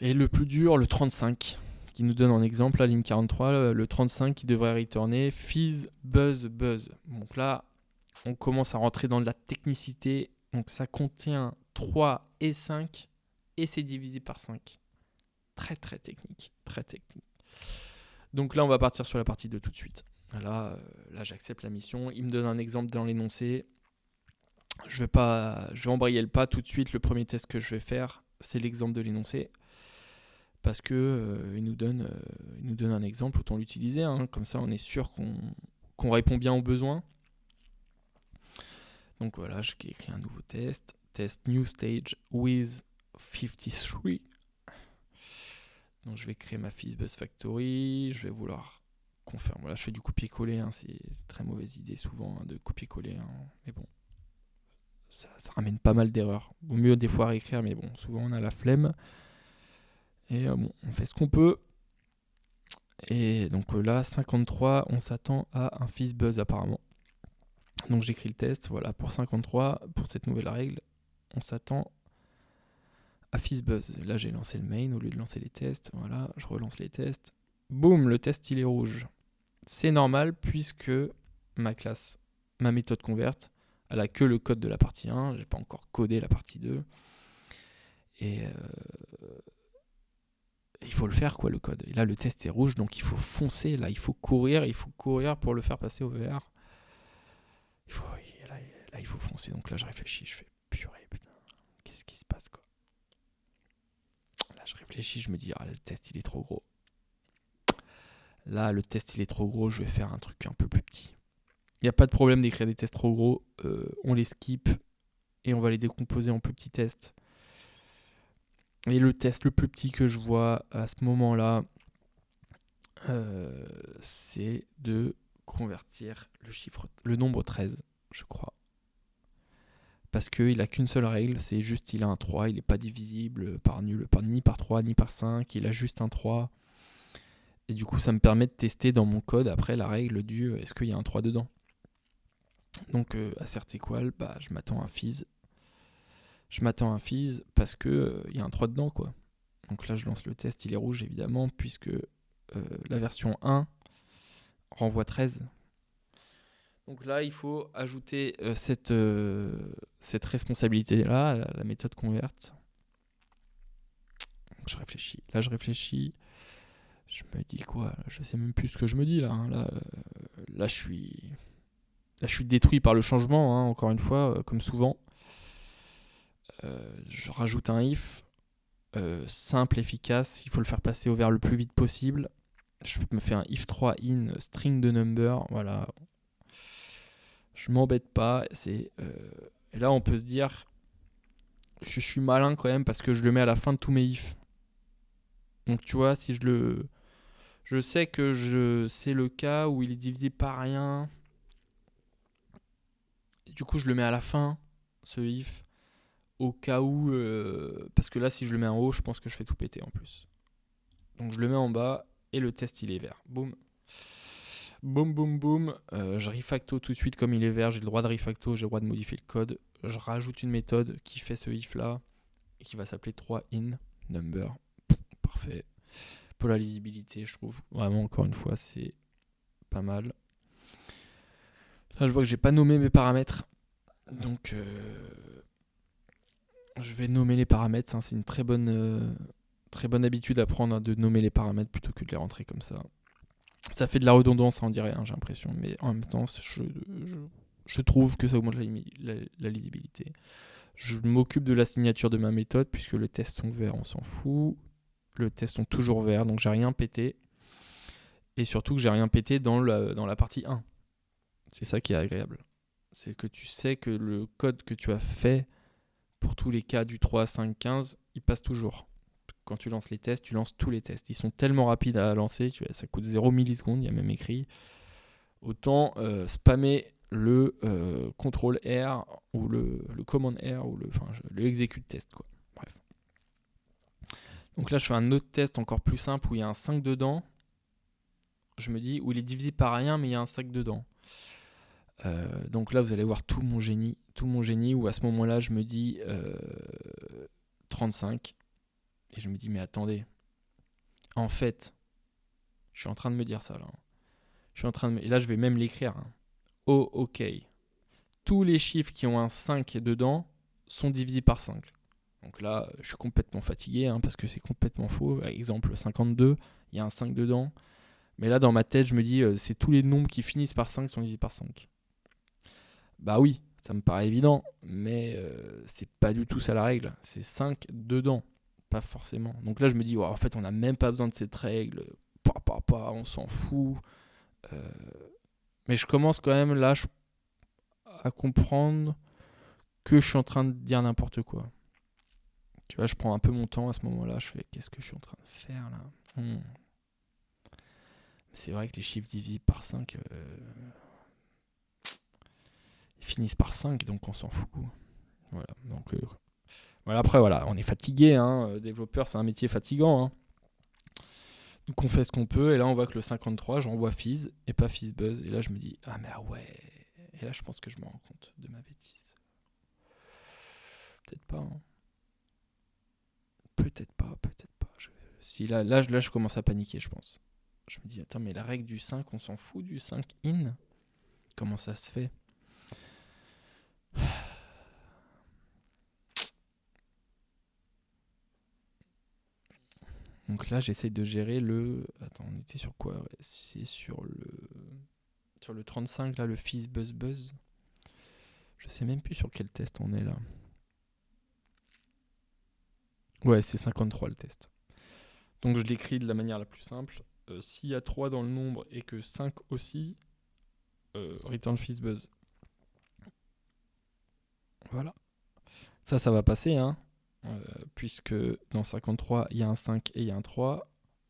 Et le plus dur, le 35, qui nous donne en exemple, la ligne 43, le 35 qui devrait returner FizzBuzz. Donc là, on commence à rentrer dans de la technicité. Donc ça contient 3 et 5 et c'est divisé par 5. Très très technique, très technique. Donc là, on va partir sur la partie 2 tout de suite. Là, j'accepte la mission. Il me donne un exemple dans l'énoncé. Je vais embrayer le pas tout de suite. Le premier test que je vais faire, c'est l'exemple de l'énoncé. Parce que il nous donne un exemple, autant l'utiliser. Hein. Comme ça, on est sûr qu'on répond bien aux besoins. Donc voilà, j'ai écrit un nouveau test. Test new stage with 53. Donc je vais créer ma FizzBuzz Factory. Je vais vouloir confirme. Voilà, je fais du copier-coller, hein, c'est une très mauvaise idée souvent de copier-coller. Hein, mais bon, ça ramène pas mal d'erreurs. Vaut mieux des fois réécrire, mais bon, souvent on a la flemme. Et bon, on fait ce qu'on peut. Et donc là, 53, on s'attend à un FizzBuzz apparemment. Donc j'écris le test, voilà, pour 53, pour cette nouvelle règle, on s'attend à FizzBuzz. Là, j'ai lancé le main au lieu de lancer les tests. Voilà, je relance les tests. Boum, le test, il est rouge. C'est normal puisque ma classe, ma méthode convert, elle a que le code de la partie 1. J'ai pas encore codé la partie 2. Et il faut le faire, quoi, le code. Et là, le test est rouge, donc il faut foncer. Là, il faut courir pour le faire passer au vert. Là, il faut foncer. Donc là, je réfléchis. Je fais purée, putain. Qu'est-ce qui se passe, quoi? Là, je réfléchis. Je me dis, le test, il est trop gros. Là, le test, il est trop gros. Je vais faire un truc un peu plus petit. Il n'y a pas de problème d'écrire des tests trop gros. On les skip et on va les décomposer en plus petits tests. Et le test le plus petit que je vois à ce moment-là, c'est de convertir le nombre 13, je crois. Parce qu'il n'a qu'une seule règle, c'est juste il a un 3, il n'est pas divisible ni par 3 ni par 5, il a juste un 3. Et du coup, ça me permet de tester dans mon code après la règle du est-ce qu'il y a un 3 dedans. Donc à certes equal, je m'attends à un fizz. Je m'attends à un fizz parce que il y a un 3 dedans, quoi. Donc là, je lance le test, il est rouge évidemment, puisque la version 1 renvoie 13. Donc là, il faut ajouter cette responsabilité-là à la méthode convert. Donc je réfléchis. Là, je réfléchis. Je me dis quoi? Je sais même plus ce que je me dis là. Hein. Là, je suis détruit par le changement, hein, encore une fois, comme souvent. Je rajoute un if simple, efficace. Il faut le faire passer au vert le plus vite possible. Je me fais un if 3 in string de number. Voilà. Je m'embête pas. Et là, on peut se dire, je suis malin quand même parce que je le mets à la fin de tous mes ifs. Donc tu vois, si je sais que c'est le cas où il est divisé par rien. Du coup, je le mets à la fin, ce if, au cas où, parce que là, si je le mets en haut, je pense que je fais tout péter en plus. Donc je le mets en bas et le test il est vert. Boum. Boum, boum, boum. Je refacto tout de suite comme il est vert. J'ai le droit de refacto, j'ai le droit de modifier le code. Je rajoute une méthode qui fait ce if là et qui va s'appeler 3in number. Parfait. Pour la lisibilité, je trouve vraiment, encore une fois, c'est pas mal. Là, je vois que j'ai pas nommé mes paramètres. Donc, je vais nommer les paramètres. Hein. C'est une très bonne habitude à prendre, hein, de nommer les paramètres plutôt que de les rentrer comme ça. Ça fait de la redondance, on dirait, hein, j'ai l'impression. Mais en même temps, je trouve que ça augmente la lisibilité. Je m'occupe de la signature de ma méthode puisque les tests sont verts, on s'en fout. Les tests sont toujours verts, donc j'ai rien pété. Et surtout que j'ai rien pété dans la partie 1. C'est ça qui est agréable. C'est que tu sais que le code que tu as fait pour tous les cas du 3, 5, 15, il passe toujours. Quand tu lances les tests, tu lances tous les tests. Ils sont tellement rapides à lancer, ça coûte 0 millisecondes, il y a même écrit. Autant spammer le contrôle R ou le command R ou le execute test, quoi. Bref. Donc là, je fais un autre test encore plus simple où il y a un 5 dedans. Je me dis où il est divisé par rien, mais il y a un 5 dedans. Donc là, vous allez voir tout mon génie où à ce moment-là, je me dis 35. Et je me dis, mais attendez. En fait, je suis en train de me dire ça là. Et là, je vais même l'écrire. Hein. Oh, ok. Tous les chiffres qui ont un 5 dedans sont divisés par 5. Donc là, je suis complètement fatigué, hein, parce que c'est complètement faux. Par exemple, 52, il y a un 5 dedans. Mais là, dans ma tête, je me dis, c'est tous les nombres qui finissent par 5 sont divisés par 5. Bah oui, ça me paraît évident, mais c'est pas du tout ça la règle. C'est 5 dedans, pas forcément. Donc là, je me dis, en fait, on n'a même pas besoin de cette règle. On s'en fout. Mais je commence quand même là à comprendre que je suis en train de dire n'importe quoi. Tu vois, je prends un peu mon temps à ce moment-là. Je fais, qu'est-ce que je suis en train de faire là ? C'est vrai que les chiffres divisibles par 5, ils finissent par 5, donc on s'en fout. Voilà, donc voilà, après, voilà, on est fatigué, hein. Développeur, c'est un métier fatigant, hein. Donc on fait ce qu'on peut, et là on voit que le 53, j'envoie Fizz et pas FizzBuzz, et là je me dis, ah mais ah ouais, et là je pense que je me rends compte de ma bêtise. Peut-être pas, hein. Peut-être pas. Si là, je commence à paniquer, je pense. Je me dis, attends, mais la règle du 5, on s'en fout du 5 in? Comment ça se fait? Donc là, j'essaye de gérer le... Attends, on était sur quoi? C'est sur le 35, là, le Fizz Buzz Buzz. Je sais même plus sur quel test on est là. Ouais, c'est 53 le test. Donc je l'écris de la manière la plus simple. S'il y a 3 dans le nombre et que 5 aussi, return Fizz Buzz. Voilà. Ça va passer, hein. Puisque dans 53, il y a un 5 et il y a un 3.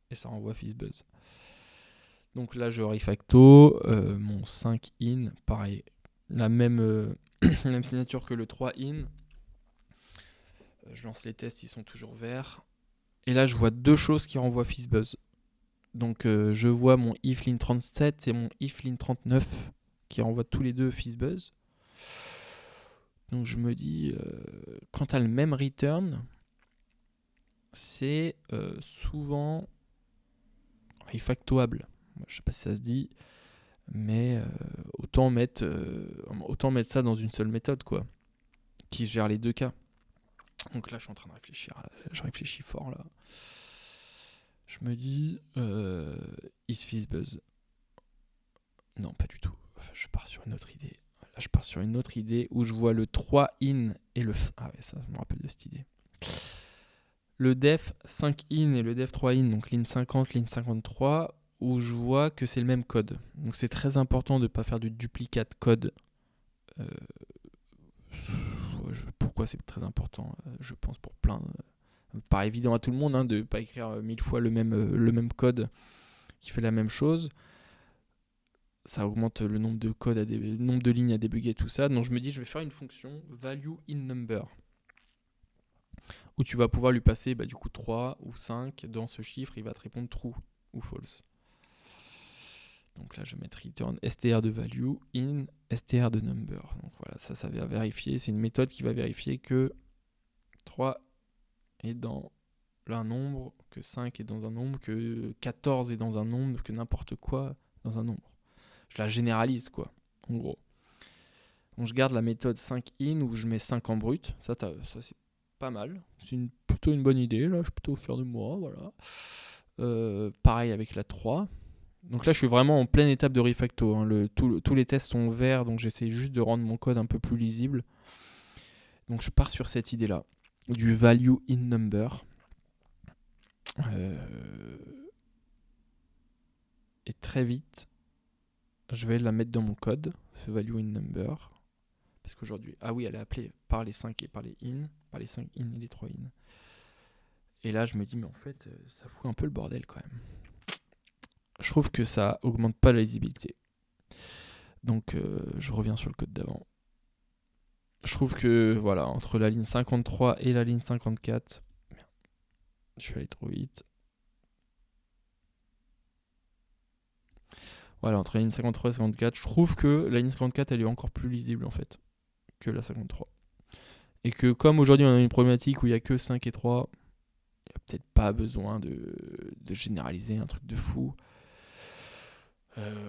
Et ça renvoie Fizz Buzz. Donc là, je refacto. Mon 5 in, pareil. La même, même signature que le 3 in. Je lance les tests, ils sont toujours verts. Et là, je vois deux choses qui renvoient FizzBuzz. Donc, je vois mon iflin 37 et mon iflin 39 qui renvoient tous les deux FizzBuzz. Donc, je me dis, quand tu as le même return, c'est souvent refactoable. Je sais pas si ça se dit, mais autant mettre ça dans une seule méthode, quoi, qui gère les deux cas. Donc là, je suis en train de réfléchir. Je réfléchis fort, là. Je me dis, is FizzBuzz? Non, pas du tout. Je pars sur une autre idée. Là, je pars sur une autre idée où je vois le 3 in et le... Ah ouais, ça me rappelle de cette idée. Le def 5 in et le def 3 in, donc ligne 50, ligne 53, où je vois que c'est le même code. Donc c'est très important de ne pas faire du duplicate code. Pourquoi c'est très important? Je pense pour plein... pas évident à tout le monde, hein, de ne pas écrire 1000 fois le même code qui fait la même chose. Ça augmente le nombre de codes, le nombre de lignes à débugger, tout ça. Donc je me dis, je vais faire une fonction value in number, où tu vas pouvoir lui passer du coup 3 ou 5 dans ce chiffre, il va te répondre true ou false. Donc là, je vais mettre return str de value in str de number. Donc voilà, ça va vérifier. C'est une méthode qui va vérifier que 3 est dans un nombre, que 5 est dans un nombre, que 14 est dans un nombre, que n'importe quoi dans un nombre. Je la généralise, quoi, en gros. Donc je garde la méthode 5in où je mets 5 en brut. Ça c'est pas mal. C'est plutôt une bonne idée. Là, je suis plutôt fier de moi. Voilà. Pareil avec la 3. Donc là, je suis vraiment en pleine étape de refacto, hein. Tous les tests sont verts, donc j'essaie juste de rendre mon code un peu plus lisible. Donc je pars sur cette idée-là, du value in number. Et très vite, je vais la mettre dans mon code, ce value in number. Parce qu'aujourd'hui, ah oui, elle est appelée par les 5 et par les in, par les 5 in et les 3 in. Et là, je me dis, mais en fait, ça fout un peu le bordel quand même. Je trouve que ça augmente pas la lisibilité. Donc, je reviens sur le code d'avant. Je trouve que, voilà, entre la ligne 53 et la ligne 54, je suis allé trop vite. Voilà, entre la ligne 53 et 54, je trouve que la ligne 54, elle est encore plus lisible, en fait, que la 53. Et que comme aujourd'hui, on a une problématique où il n'y a que 5 et 3, il n'y a peut-être pas besoin de généraliser un truc de fou.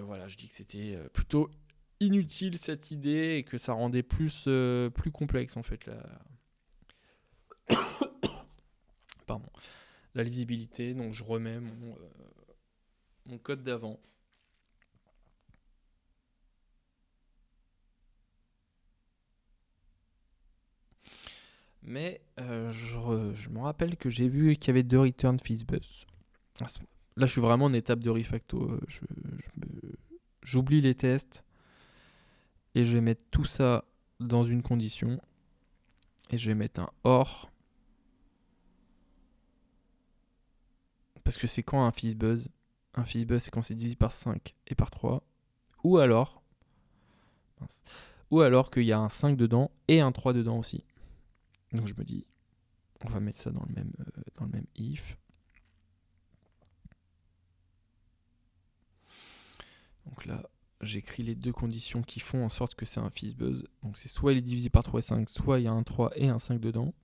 Voilà, je dis que c'était plutôt inutile cette idée et que ça rendait plus complexe en fait Pardon, la lisibilité. Donc je remets mon code d'avant. Mais je me rappelle que j'ai vu qu'il y avait deux return FizzBuzz. Là, je suis vraiment en étape de refacto. J'oublie les tests et je vais mettre tout ça dans une condition. Et je vais mettre un OR. Parce que c'est quand un FizzBuzz? Un fizzbuzz, c'est quand c'est divisé par 5 et par 3. Ou alors qu'il y a un 5 dedans et un 3 dedans aussi. Donc je me dis, on va mettre ça dans le même if. Donc là, j'écris les deux conditions qui font en sorte que c'est un fizzbuzz. Donc c'est soit il est divisé par 3 et 5, soit il y a un 3 et un 5 dedans.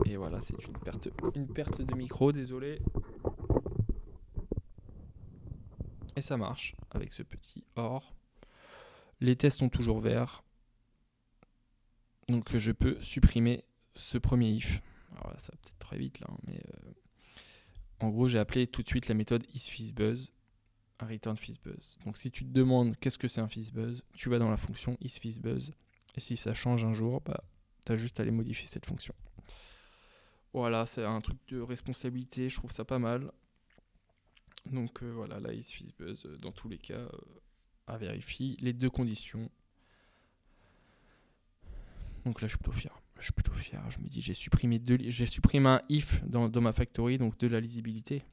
Et voilà, c'est une perte de micro, désolé. Et ça marche avec ce petit OR. Les tests sont toujours verts. Donc je peux supprimer ce premier if. Alors là, ça va peut-être très vite là, mais en gros, j'ai appelé tout de suite la méthode isFizzBuzz à return fizzbuzz. Donc si tu te demandes qu'est-ce que c'est un fizzbuzz, tu vas dans la fonction isFizzBuzz. Et si ça change un jour, tu as juste à aller modifier cette fonction. Voilà, c'est un truc de responsabilité, je trouve ça pas mal. Donc voilà, la isFizzBuzz, dans tous les cas, à vérifier les deux conditions. Donc là, je suis plutôt fier. Je me dis, j'ai supprimé un if dans ma factory, donc de la lisibilité.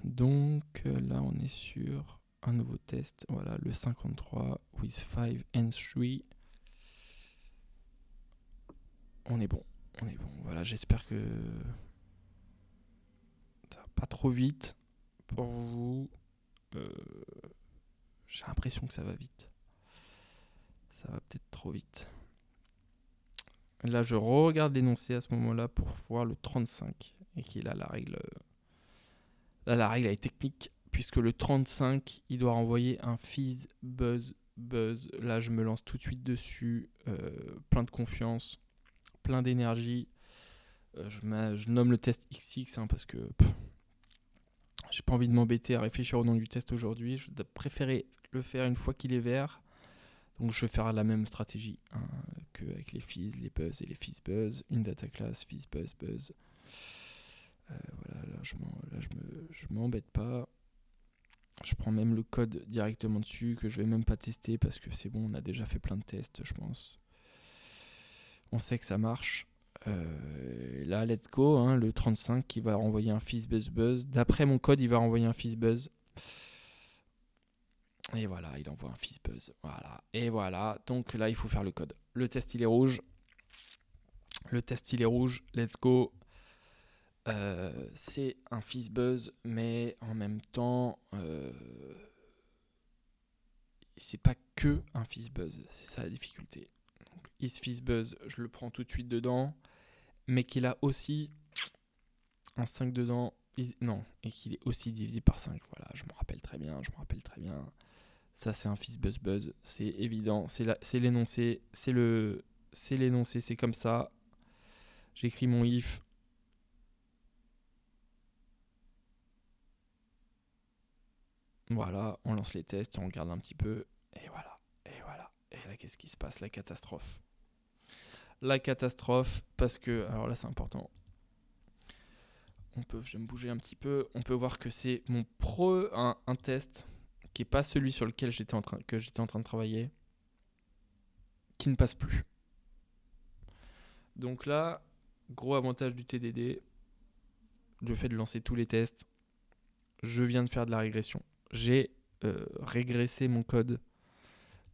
Donc là, on est sur un nouveau test. Voilà, le 53 with 5 and 3. On est bon. Voilà, j'espère que ça va pas trop vite pour vous. J'ai l'impression que ça va vite. Ça va peut-être trop vite. Là, je regarde l'énoncé à ce moment-là pour voir le 35 et qu'il a la règle. Là, la règle est technique puisque le 35, il doit renvoyer un fizzbuzz. Là, je me lance tout de suite dessus. Plein de confiance, plein d'énergie. Je nomme le test XX parce que j'ai pas envie de m'embêter à réfléchir au nom du test aujourd'hui. Je préférais le faire une fois qu'il est vert. Donc je vais faire la même stratégie qu'avec les fizz, les buzz et les fizzbuzz. Une data class, fizzbuzz, buzz. Voilà, là je m'embête pas. Je prends même le code directement dessus que je vais même pas tester parce que c'est bon, on a déjà fait plein de tests, je pense. On sait que ça marche. Là, let's go, hein, le 35 qui va renvoyer un fizzbuzz. D'après mon code, il va renvoyer un fizzbuzz. Et voilà, il envoie un fizzbuzz. Voilà. Et voilà, donc là, il faut faire le code. Le test, il est rouge. Let's go. C'est un fizzbuzz, mais en même temps, c'est pas que un fizzbuzz. C'est ça la difficulté. Donc, isFizzBuzz, je le prends tout de suite dedans, mais qu'il a aussi un 5 dedans. Non, et qu'il est aussi divisé par 5. Voilà, je me rappelle très bien. Ça, c'est un fizzbuzz. C'est évident. C'est l'énoncé. C'est l'énoncé. C'est comme ça. J'écris mon if. Voilà, on lance les tests, on regarde un petit peu. Et voilà. Et là, qu'est-ce qui se passe? La catastrophe. Parce que... Alors là, c'est important. Je vais me bouger un petit peu. On peut voir que c'est un test qui n'est pas celui sur lequel j'étais en train de travailler, qui ne passe plus. Donc là, gros avantage du TDD, le fait de lancer tous les tests. Je viens de faire de la régression. J'ai régressé mon code.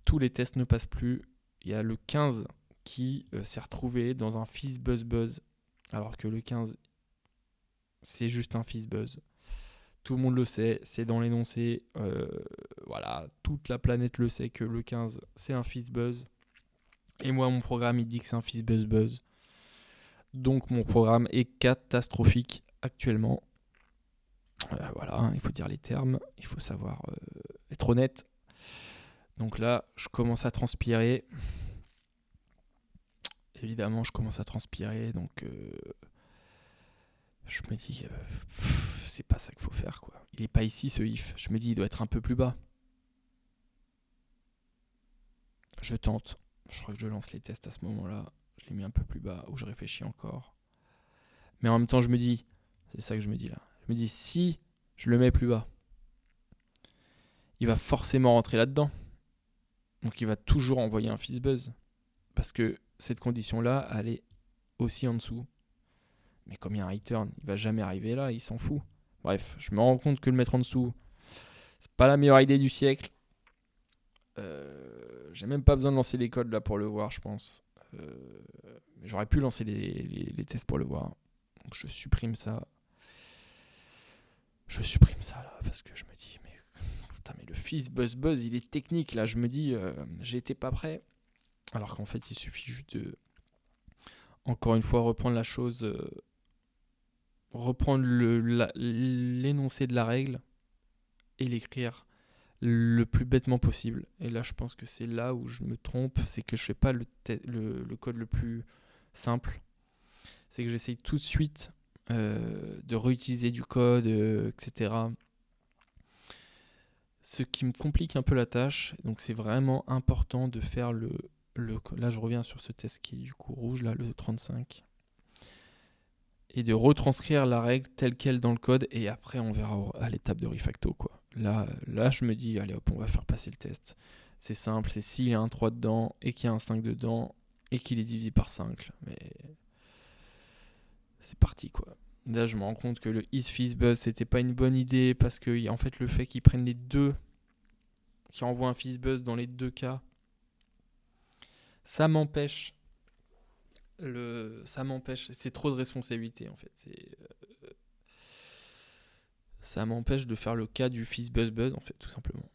Tous les tests ne passent plus. Il y a le 15 qui s'est retrouvé dans un fizzbuzz, alors que le 15, c'est juste un fizzbuzz. Tout le monde le sait, c'est dans l'énoncé. Voilà, toute la planète le sait que le 15, c'est un fizzbuzz. Et moi, mon programme, il dit que c'est un fizzbuzz. Donc, mon programme est catastrophique actuellement. Voilà, il faut dire les termes, il faut savoir être honnête. Donc là, je commence à transpirer. Évidemment, je commence à transpirer, donc je me dis, c'est pas ça qu'il faut faire, quoi. Il est pas ici, ce if. Je me dis, il doit être un peu plus bas. Je tente. Je crois que je lance les tests à ce moment-là. Je l'ai mis un peu plus bas, ou je réfléchis encore. Mais en même temps, je me dis, c'est ça que je me dis là. Je me dis, si je le mets plus bas, il va forcément rentrer là-dedans. Donc il va toujours envoyer un fizzbuzz. Parce que cette condition-là, elle est aussi en dessous. Mais comme il y a un return, il va jamais arriver là, il s'en fout. Bref, je me rends compte que le mettre en dessous, c'est pas la meilleure idée du siècle. J'ai même pas besoin de lancer les codes là pour le voir, je pense. J'aurais pu lancer les tests pour le voir. Donc je supprime ça. Je supprime ça là parce que je me dis mais putain, mais le fils buzz il est technique là. Je me dis j'étais pas prêt. Alors qu'en fait il suffit juste de encore une fois reprendre la chose, reprendre l'énoncé de la règle et l'écrire le plus bêtement possible. Et là je pense que c'est là où je me trompe, c'est que je fais pas le code le plus simple. C'est que j'essaye tout de suite de réutiliser du code, etc. Ce qui me complique un peu la tâche. Donc c'est vraiment important de faire là je reviens sur ce test qui est du coup rouge, là le 35. Et de retranscrire la règle telle quelle dans le code. Et après on verra à l'étape de refacto quoi. Là je me dis allez hop on va faire passer le test. C'est simple, c'est s'il y a un 3 dedans et qu'il y a un 5 dedans et qu'il est divisé par 5. Mais c'est parti quoi. Là, je me rends compte que le isFizzBuzz, c'était pas une bonne idée parce que en fait, le fait qu'ils prennent les deux, qu'ils envoient un FizzBuzz dans les deux cas, ça m'empêche. C'est trop de responsabilité en fait. Ça m'empêche de faire le cas du FizzBuzz en fait, tout simplement.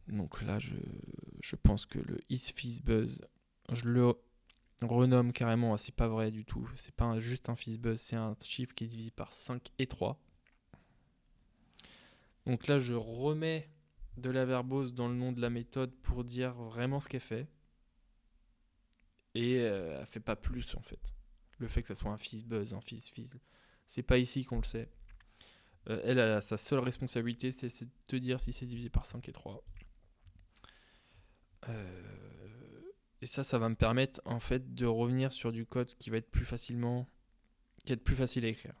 Donc là, je pense que le isFizzBuzz, je le renomme carrément, c'est pas vrai du tout. C'est pas juste un FizzBuzz, c'est un chiffre qui est divisé par 5 et 3. Donc là, je remets de la verbose dans le nom de la méthode pour dire vraiment ce qu'elle fait. Et elle fait pas plus en fait. Le fait que ça soit un FizzBuzz, un fizz, c'est pas ici qu'on le sait. Elle a sa seule responsabilité, c'est de te dire si c'est divisé par 5 et 3. Et ça va me permettre en fait de revenir sur du code qui va être plus facile à écrire.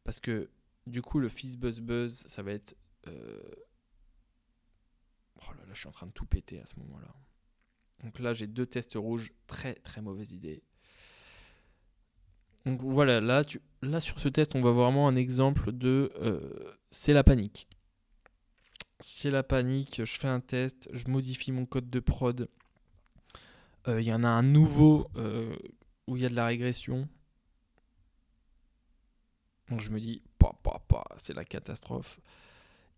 Parce que du coup, le FizzBuzz, ça va être... Oh là là, je suis en train de tout péter à ce moment-là. Donc là, j'ai 2 tests rouges, très très mauvaise idée. Donc voilà, là sur ce test, on voit vraiment un exemple de... c'est la panique. C'est la panique, je fais un test, je modifie mon code de prod. Il y en a un nouveau où il y a de la régression. Donc je me dis, c'est la catastrophe.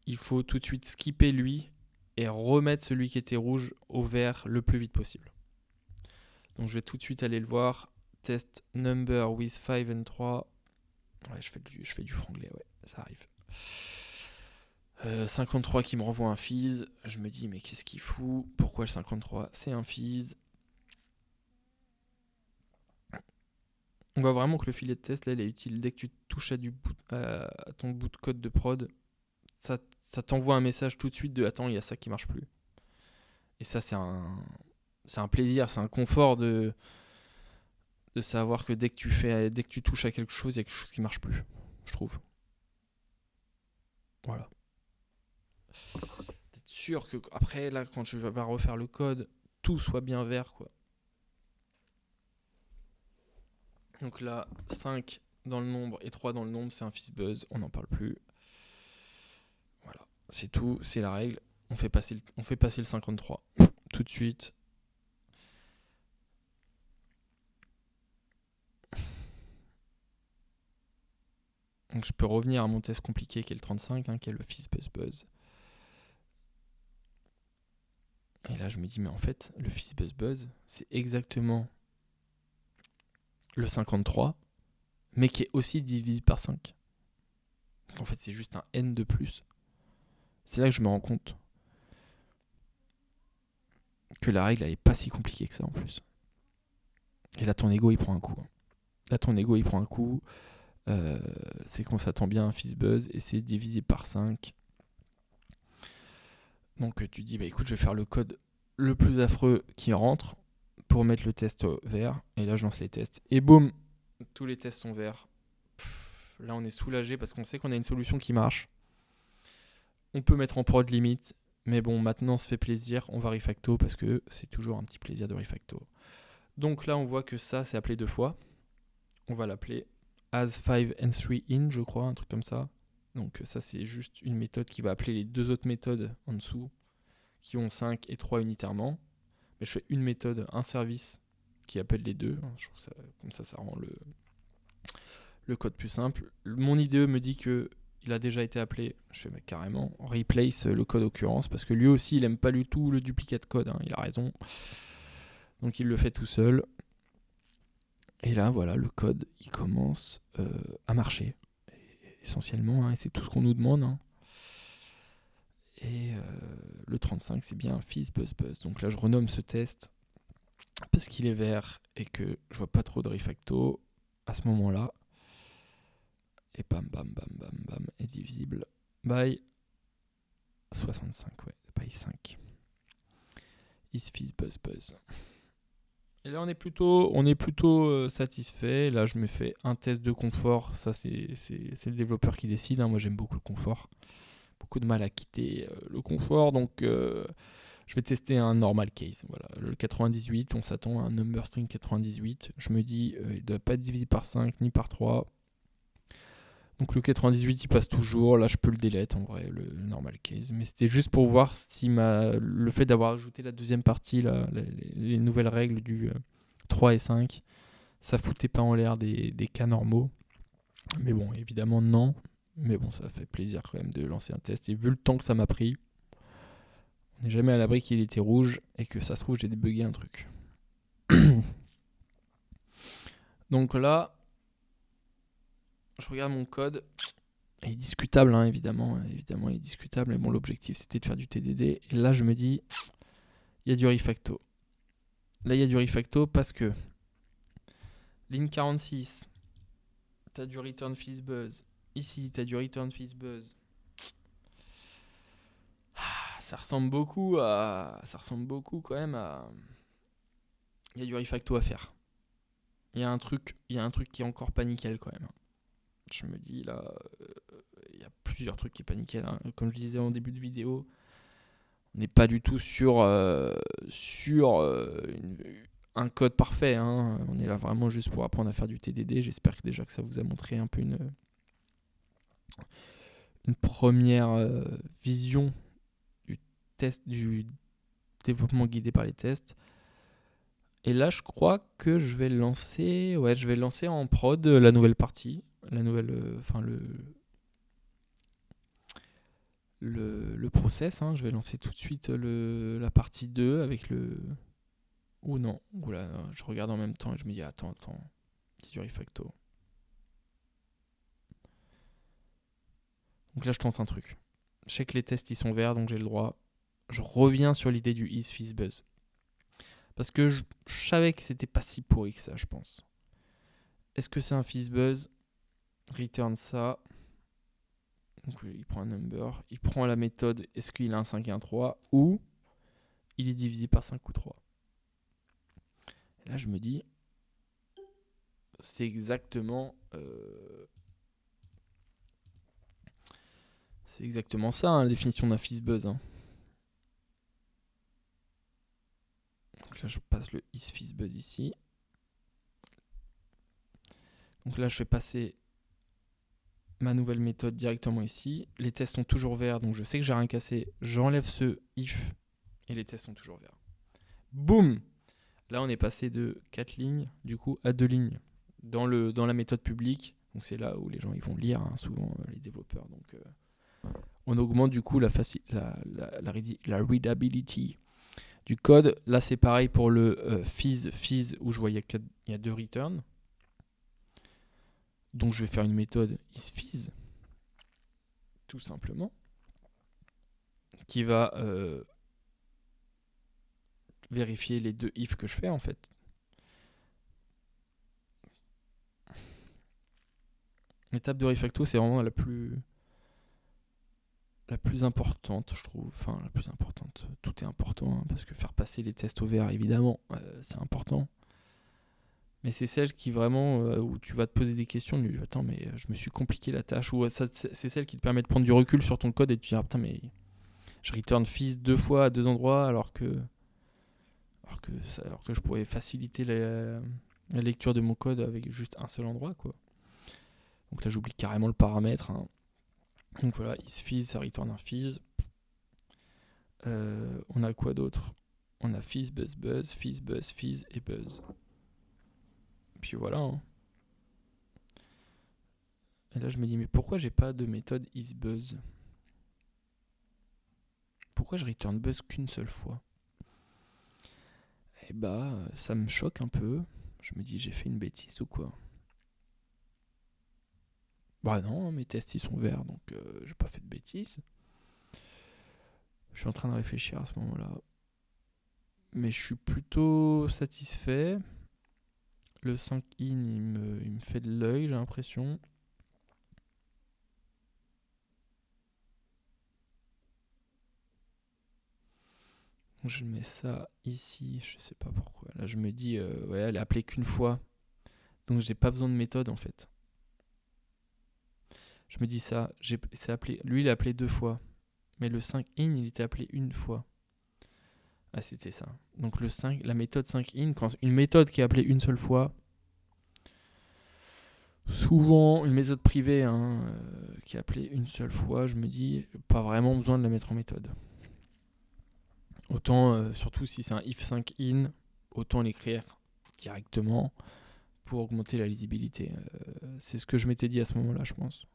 Il faut tout de suite skipper lui et remettre celui qui était rouge au vert le plus vite possible. Donc je vais tout de suite aller le voir. Test number with 5 and 3. Ouais, je fais du franglais, ouais, ça arrive. 53 qui me renvoie un fizz. Je me dis, mais qu'est-ce qu'il fout? Pourquoi le 53? C'est un fizz. On voit vraiment que le filet de test, là, il est utile. Dès que tu touches à ton bout de code de prod, ça t'envoie un message tout de suite de attends, il y a ça qui marche plus. Et ça, c'est un plaisir, c'est un confort de savoir que dès que tu touches à quelque chose, il y a quelque chose qui marche plus, je trouve. Voilà. D'être sûr que après, là, quand je vais refaire le code, tout soit bien vert, quoi. Donc là, 5 dans le nombre et 3 dans le nombre, c'est un FizzBuzz, on n'en parle plus. Voilà, c'est tout, c'est la règle. On fait passer le 53 tout de suite. Donc je peux revenir à mon test compliqué qui est le 35, qui est le FizzBuzz. Et là je me dis, mais en fait, le FizzBuzz, c'est exactement le 53, mais qui est aussi divisé par 5. Donc en fait, c'est juste un n de plus. C'est là que je me rends compte que la règle, elle est pas si compliquée que ça en plus. Et là, ton ego, il prend un coup. C'est qu'on s'attend bien à un FizzBuzz et c'est divisé par 5. Donc tu te dis, bah écoute, je vais faire le code le plus affreux qui rentre pour mettre le test vert. Et là, je lance les tests. Et boum, tous les tests sont verts. Là, on est soulagé parce qu'on sait qu'on a une solution qui marche. On peut mettre en prod limite. Mais bon, maintenant, on se fait plaisir. On va refacto parce que c'est toujours un petit plaisir de refacto. Donc là, on voit que ça, c'est appelé 2 fois. On va l'appeler as 5 and 3 in, je crois, un truc comme ça. Donc ça, c'est juste une méthode qui va appeler les 2 autres méthodes en dessous, qui ont 5 et 3 unitairement. Mais je fais une méthode, un service, qui appelle les deux. Je trouve ça, comme ça rend le code plus simple. Mon IDE me dit que il a déjà été appelé. Je fais carrément replace le code occurrence, parce que lui aussi, il aime pas du tout le duplicate code. Il a raison. Donc il le fait tout seul. Et là, voilà, le code, il commence à marcher. Essentiellement, et c'est tout ce qu'on nous demande. Et le 35, c'est bien fizz buzz buzz. Donc là, je renomme ce test parce qu'il est vert et que je vois pas trop de refacto à ce moment-là. Et bam, bam, bam, bam, bam, est divisible by 65, ouais, by 5. Is fizz buzz buzz. Et là, on est plutôt satisfait. Là, je me fais un test de confort. Ça, c'est le développeur qui décide. Moi, j'aime beaucoup le confort. Beaucoup de mal à quitter le confort. Donc, je vais tester un normal case. Voilà, le 98, on s'attend à un number string 98. Je me dis, il ne doit pas être divisé par 5 ni par 3. Donc, le 98, il passe toujours. Là, je peux le delete en vrai, le normal case. Mais c'était juste pour voir si le fait d'avoir ajouté la deuxième partie, là, les nouvelles règles du 3 et 5, ça foutait pas en l'air des cas normaux. Mais bon, évidemment, non. Mais bon, ça fait plaisir quand même de lancer un test. Et vu le temps que ça m'a pris, on n'est jamais à l'abri qu'il était rouge et que ça se trouve, j'ai débugué un truc. Donc là, je regarde mon code. Il est discutable, évidemment. Évidemment, il est discutable. Mais bon, l'objectif, c'était de faire du TDD. Et là, je me dis, il y a du refacto. Là, il y a du refacto parce que ligne 46, tu as du return fizz buzz. Ici, tu as du return fizz buzz. Ça ressemble beaucoup quand même à... Il y a du refacto à faire. Il y a un truc qui est encore pas nickel quand même. Je me dis là, il y a plusieurs trucs qui est pas nickel. Comme je disais en début de vidéo, on n'est pas du tout sur un code parfait. On est là vraiment juste pour apprendre à faire du TDD. J'espère que déjà que ça vous a montré un peu une première vision du test, du développement guidé par les tests. Et là, je crois que je vais lancer en prod la nouvelle partie, le process. Je vais lancer tout de suite la partie 2 avec le... Ou non, oula, je regarde en même temps et je me dis attends, c'est du refacto. Donc là, je tente un truc. Je sais que les tests, ils sont verts, donc j'ai le droit. Je reviens sur l'idée du is fizz buzz. Parce que je savais que c'était pas si pourri que ça, je pense. Est-ce que c'est un fizz buzz? Return ça. Donc il prend un number. Il prend la méthode est-ce qu'il a un 5 et un 3 ou il est divisé par 5 ou 3. Et là, je me dis c'est exactement ça, la définition d'un fizz buzz. Donc là, je passe le is fizz buzz ici. Donc là, je fais passer ma nouvelle méthode directement ici. Les tests sont toujours verts, donc je sais que j'ai rien cassé. J'enlève ce if et les tests sont toujours verts. Boum! Là, on est passé de 4 lignes, du coup, à 2 lignes dans la méthode publique. Donc c'est là où les gens ils vont lire, souvent les développeurs. Donc on augmente du coup la readability du code. Là, c'est pareil pour le fizz où je vois il y a 2 returns. Donc je vais faire une méthode isFizz, tout simplement, qui va vérifier les 2 if que je fais en fait. L'étape de refacto, c'est vraiment la plus importante, je trouve. Enfin, la plus importante. Tout est important, parce que faire passer les tests au vert, évidemment, c'est important. Mais c'est celle qui vraiment, où tu vas te poser des questions, tu dis, attends, mais je me suis compliqué la tâche. Ou c'est celle qui te permet de prendre du recul sur ton code et de te dire, putain, mais je return fizz 2 fois à 2 endroits alors que alors que je pourrais faciliter la lecture de mon code avec juste un seul endroit, quoi. Donc là, j'oublie carrément le paramètre. Hein. Donc voilà, isFiz, ça return un Fiz. On a quoi d'autre? On a Fiz, Buzz, Buzz, Fiz, Buzz, Fiz et Buzz. Puis voilà. Hein. Et là, je me dis, mais pourquoi j'ai pas de méthode isBuzz? Pourquoi je return Buzz qu'une seule fois? Et bah, ça me choque un peu. Je me dis, j'ai fait une bêtise ou quoi? Bah non, mes tests ils sont verts, donc j'ai pas fait de bêtises. Je suis en train de réfléchir à ce moment-là. Mais je suis plutôt satisfait. Le 5 in, il me fait de l'œil, j'ai l'impression. Je mets ça ici, je sais pas pourquoi. Là, je me dis, ouais, elle est appelée qu'une fois. Donc, j'ai pas besoin de méthode en fait. Je me dis ça, lui, il a appelé 2 fois. Mais le 5 in, il était appelé une fois. Ah, c'était ça. Donc, la méthode 5 in, quand une méthode qui est appelée une seule fois, souvent une méthode privée qui est appelée une seule fois, je me dis, pas vraiment besoin de la mettre en méthode. Autant, surtout si c'est un if 5 in, autant l'écrire directement pour augmenter la lisibilité. C'est ce que je m'étais dit à ce moment-là, je pense.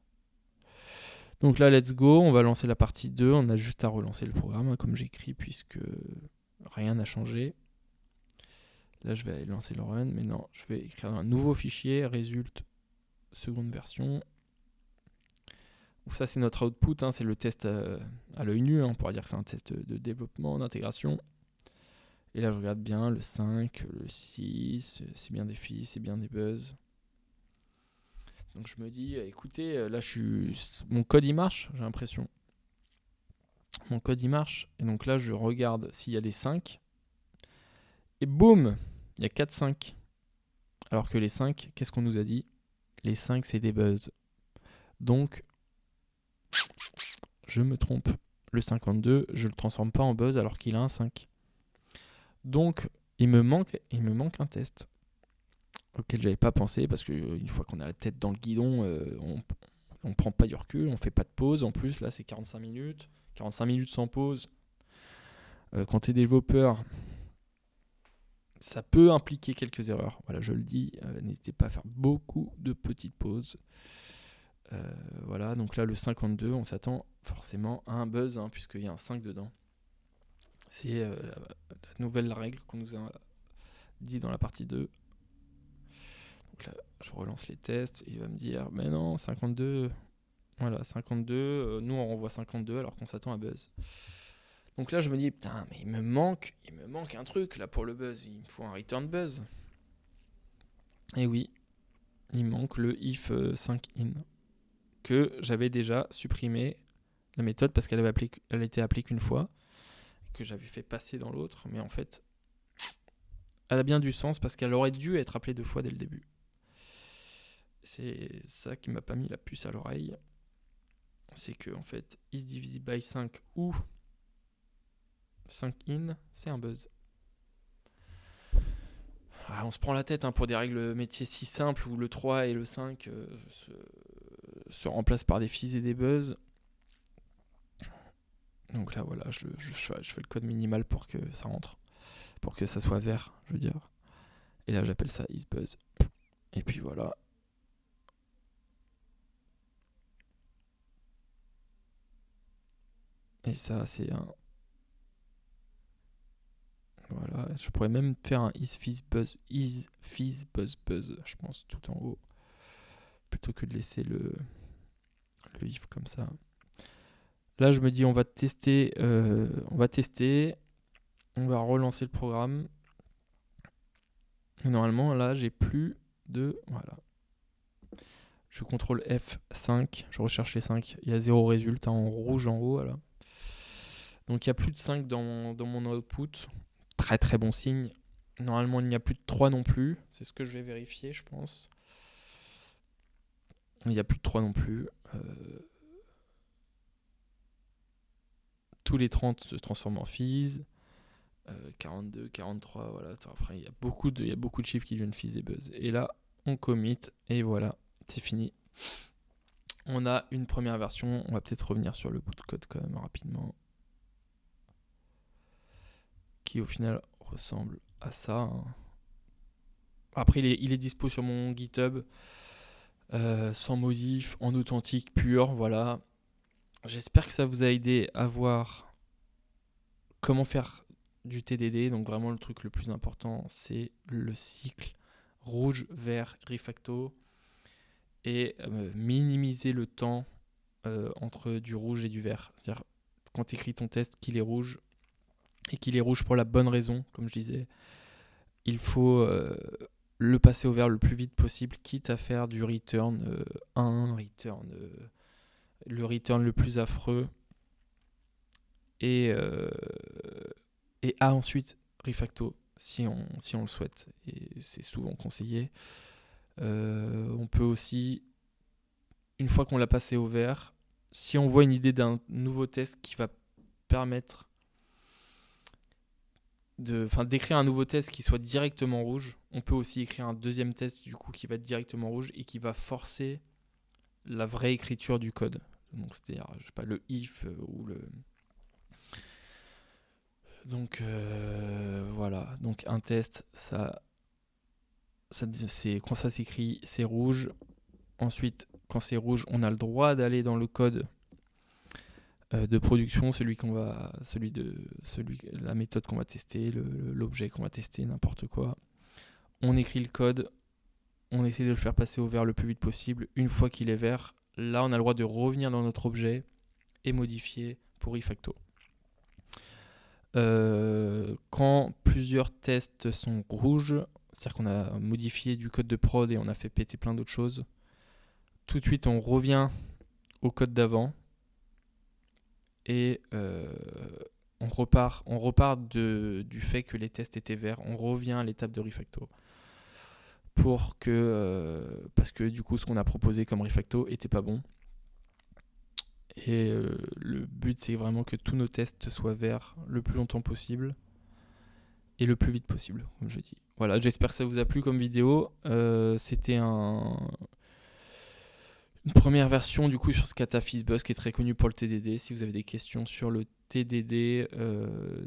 Donc là, let's go, on va lancer la partie 2. On a juste à relancer le programme, comme j'écris, puisque rien n'a changé. Là, je vais aller lancer le run, mais non, je vais écrire un nouveau fichier, résulte, seconde version. Donc ça, c'est notre output, c'est le test à l'œil nu. On pourrait dire que c'est un test de développement, d'intégration. Et là, je regarde bien le 5, le 6, c'est bien des filles, c'est bien des buzz. Donc je me dis, écoutez, là, mon code, il marche, j'ai l'impression. Mon code, il marche. Et donc là, je regarde s'il y a des 5. Et boum, il y a 4 5. Alors que les 5, qu'est-ce qu'on nous a dit? Les 5, c'est des buzz. Donc, je me trompe. Le 52, je ne le transforme pas en buzz alors qu'il a un 5. Donc, il me manque un test auquel j'avais pas pensé parce qu'une fois qu'on a la tête dans le guidon, on prend pas du recul, on fait pas de pause. En plus, là, c'est 45 minutes. 45 minutes sans pause. Quand tu es développeur, ça peut impliquer quelques erreurs. Voilà, je le dis, n'hésitez pas à faire beaucoup de petites pauses. Voilà, donc là, le 52, on s'attend forcément à un buzz, puisqu'il y a un 5 dedans. C'est la nouvelle règle qu'on nous a dit dans la partie 2. Donc là, je relance les tests et il va me dire, mais non, 52, voilà, 52, nous on renvoie 52 alors qu'on s'attend à buzz. Donc là, je me dis, putain, mais il me manque un truc là pour le buzz, il me faut un return buzz. Et oui, il manque le if 5 in que j'avais déjà supprimé la méthode parce qu'elle était appelée qu'une fois, que j'avais fait passer dans l'autre, mais en fait, elle a bien du sens parce qu'elle aurait dû être appelée 2 fois dès le début. C'est ça qui m'a pas mis la puce à l'oreille. C'est que en fait, is divisible by 5 ou 5 in, c'est un buzz. On se prend la tête pour des règles métiers si simples où le 3 et le 5 se remplacent par des fizz et des buzz. Donc là, voilà, je fais le code minimal pour que ça rentre. Pour que ça soit vert, je veux dire. Et là, j'appelle ça isBuzz. Et puis voilà. Et ça, c'est un... Voilà, je pourrais même faire un isFizzBuzz, isFizzBuzzBuzz, je pense, tout en haut. Plutôt que de laisser le if comme ça. Là, je me dis, on va tester. On va relancer le programme. Et normalement, là, j'ai plus de... Voilà. Je contrôle F5, je recherche les 5. Il y a 0 résultat en rouge en haut. Voilà. Donc, il n'y a plus de 5 dans mon output. Très, très bon signe. Normalement, il n'y a plus de 3 non plus. C'est ce que je vais vérifier, je pense. Il n'y a plus de 3 non plus. Tous les 30 se transforment en fizz. 42, 43, voilà. Après, il y a beaucoup de chiffres qui deviennent fizz et buzz. Et là, on commit, et voilà, c'est fini. On a une première version, on va peut-être revenir sur le bout de code quand même rapidement, qui au final ressemble à ça, hein. Après, il est dispo sur mon GitHub, sans modif, en authentique pur, voilà. J'espère que ça vous a aidé à voir comment faire du TDD. Donc vraiment, le truc le plus important, c'est le cycle rouge, vert, refacto, et minimiser le temps entre du rouge et du vert. C'est-à-dire, quand tu écris ton test, qu'il est rouge, et qu'il est rouge pour la bonne raison, comme je disais, il faut le passer au vert le plus vite possible, quitte à faire du return 1, le return le plus affreux, et ensuite refacto si on le souhaite, et c'est souvent conseillé. On peut aussi, une fois qu'on l'a passé au vert, si on voit une idée d'un nouveau test qui va permettre d'écrire un nouveau test qui soit directement rouge, on peut aussi écrire un deuxième test du coup qui va être directement rouge et qui va forcer la vraie écriture du code. Donc c'est-à-dire, je sais pas, le if ou le... Donc voilà, donc un test, ça c'est quand ça s'écrit, c'est rouge. Ensuite, quand c'est rouge, on a le droit d'aller dans le code de production, la méthode qu'on va tester, l'objet qu'on va tester, n'importe quoi. On écrit le code, on essaie de le faire passer au vert le plus vite possible. Une fois qu'il est vert, là on a le droit de revenir dans notre objet et modifier pour refacto. Quand plusieurs tests sont rouges, c'est-à-dire qu'on a modifié du code de prod et on a fait péter plein d'autres choses, tout de suite on revient au code d'avant et on repart du fait que les tests étaient verts, on revient à l'étape de refacto parce que du coup ce qu'on a proposé comme refacto était pas bon. Et le but, c'est vraiment que tous nos tests soient verts le plus longtemps possible et le plus vite possible, comme je dis. Voilà, j'espère que ça vous a plu comme vidéo. C'était une première version du coup sur Scata FizzBuzz qui est très connu pour le TDD. Si vous avez des questions sur le TDD,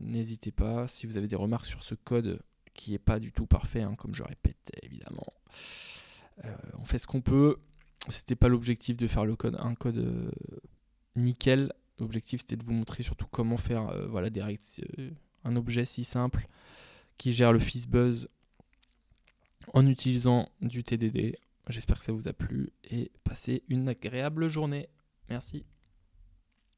n'hésitez pas. Si vous avez des remarques sur ce code qui n'est pas du tout parfait, hein, comme je répète évidemment, on fait ce qu'on peut. C'était pas l'objectif de faire un code nickel. L'objectif c'était de vous montrer surtout comment faire un objet si simple qui gère le FizzBuzz en utilisant du TDD. J'espère que ça vous a plu et passez une agréable journée. Merci.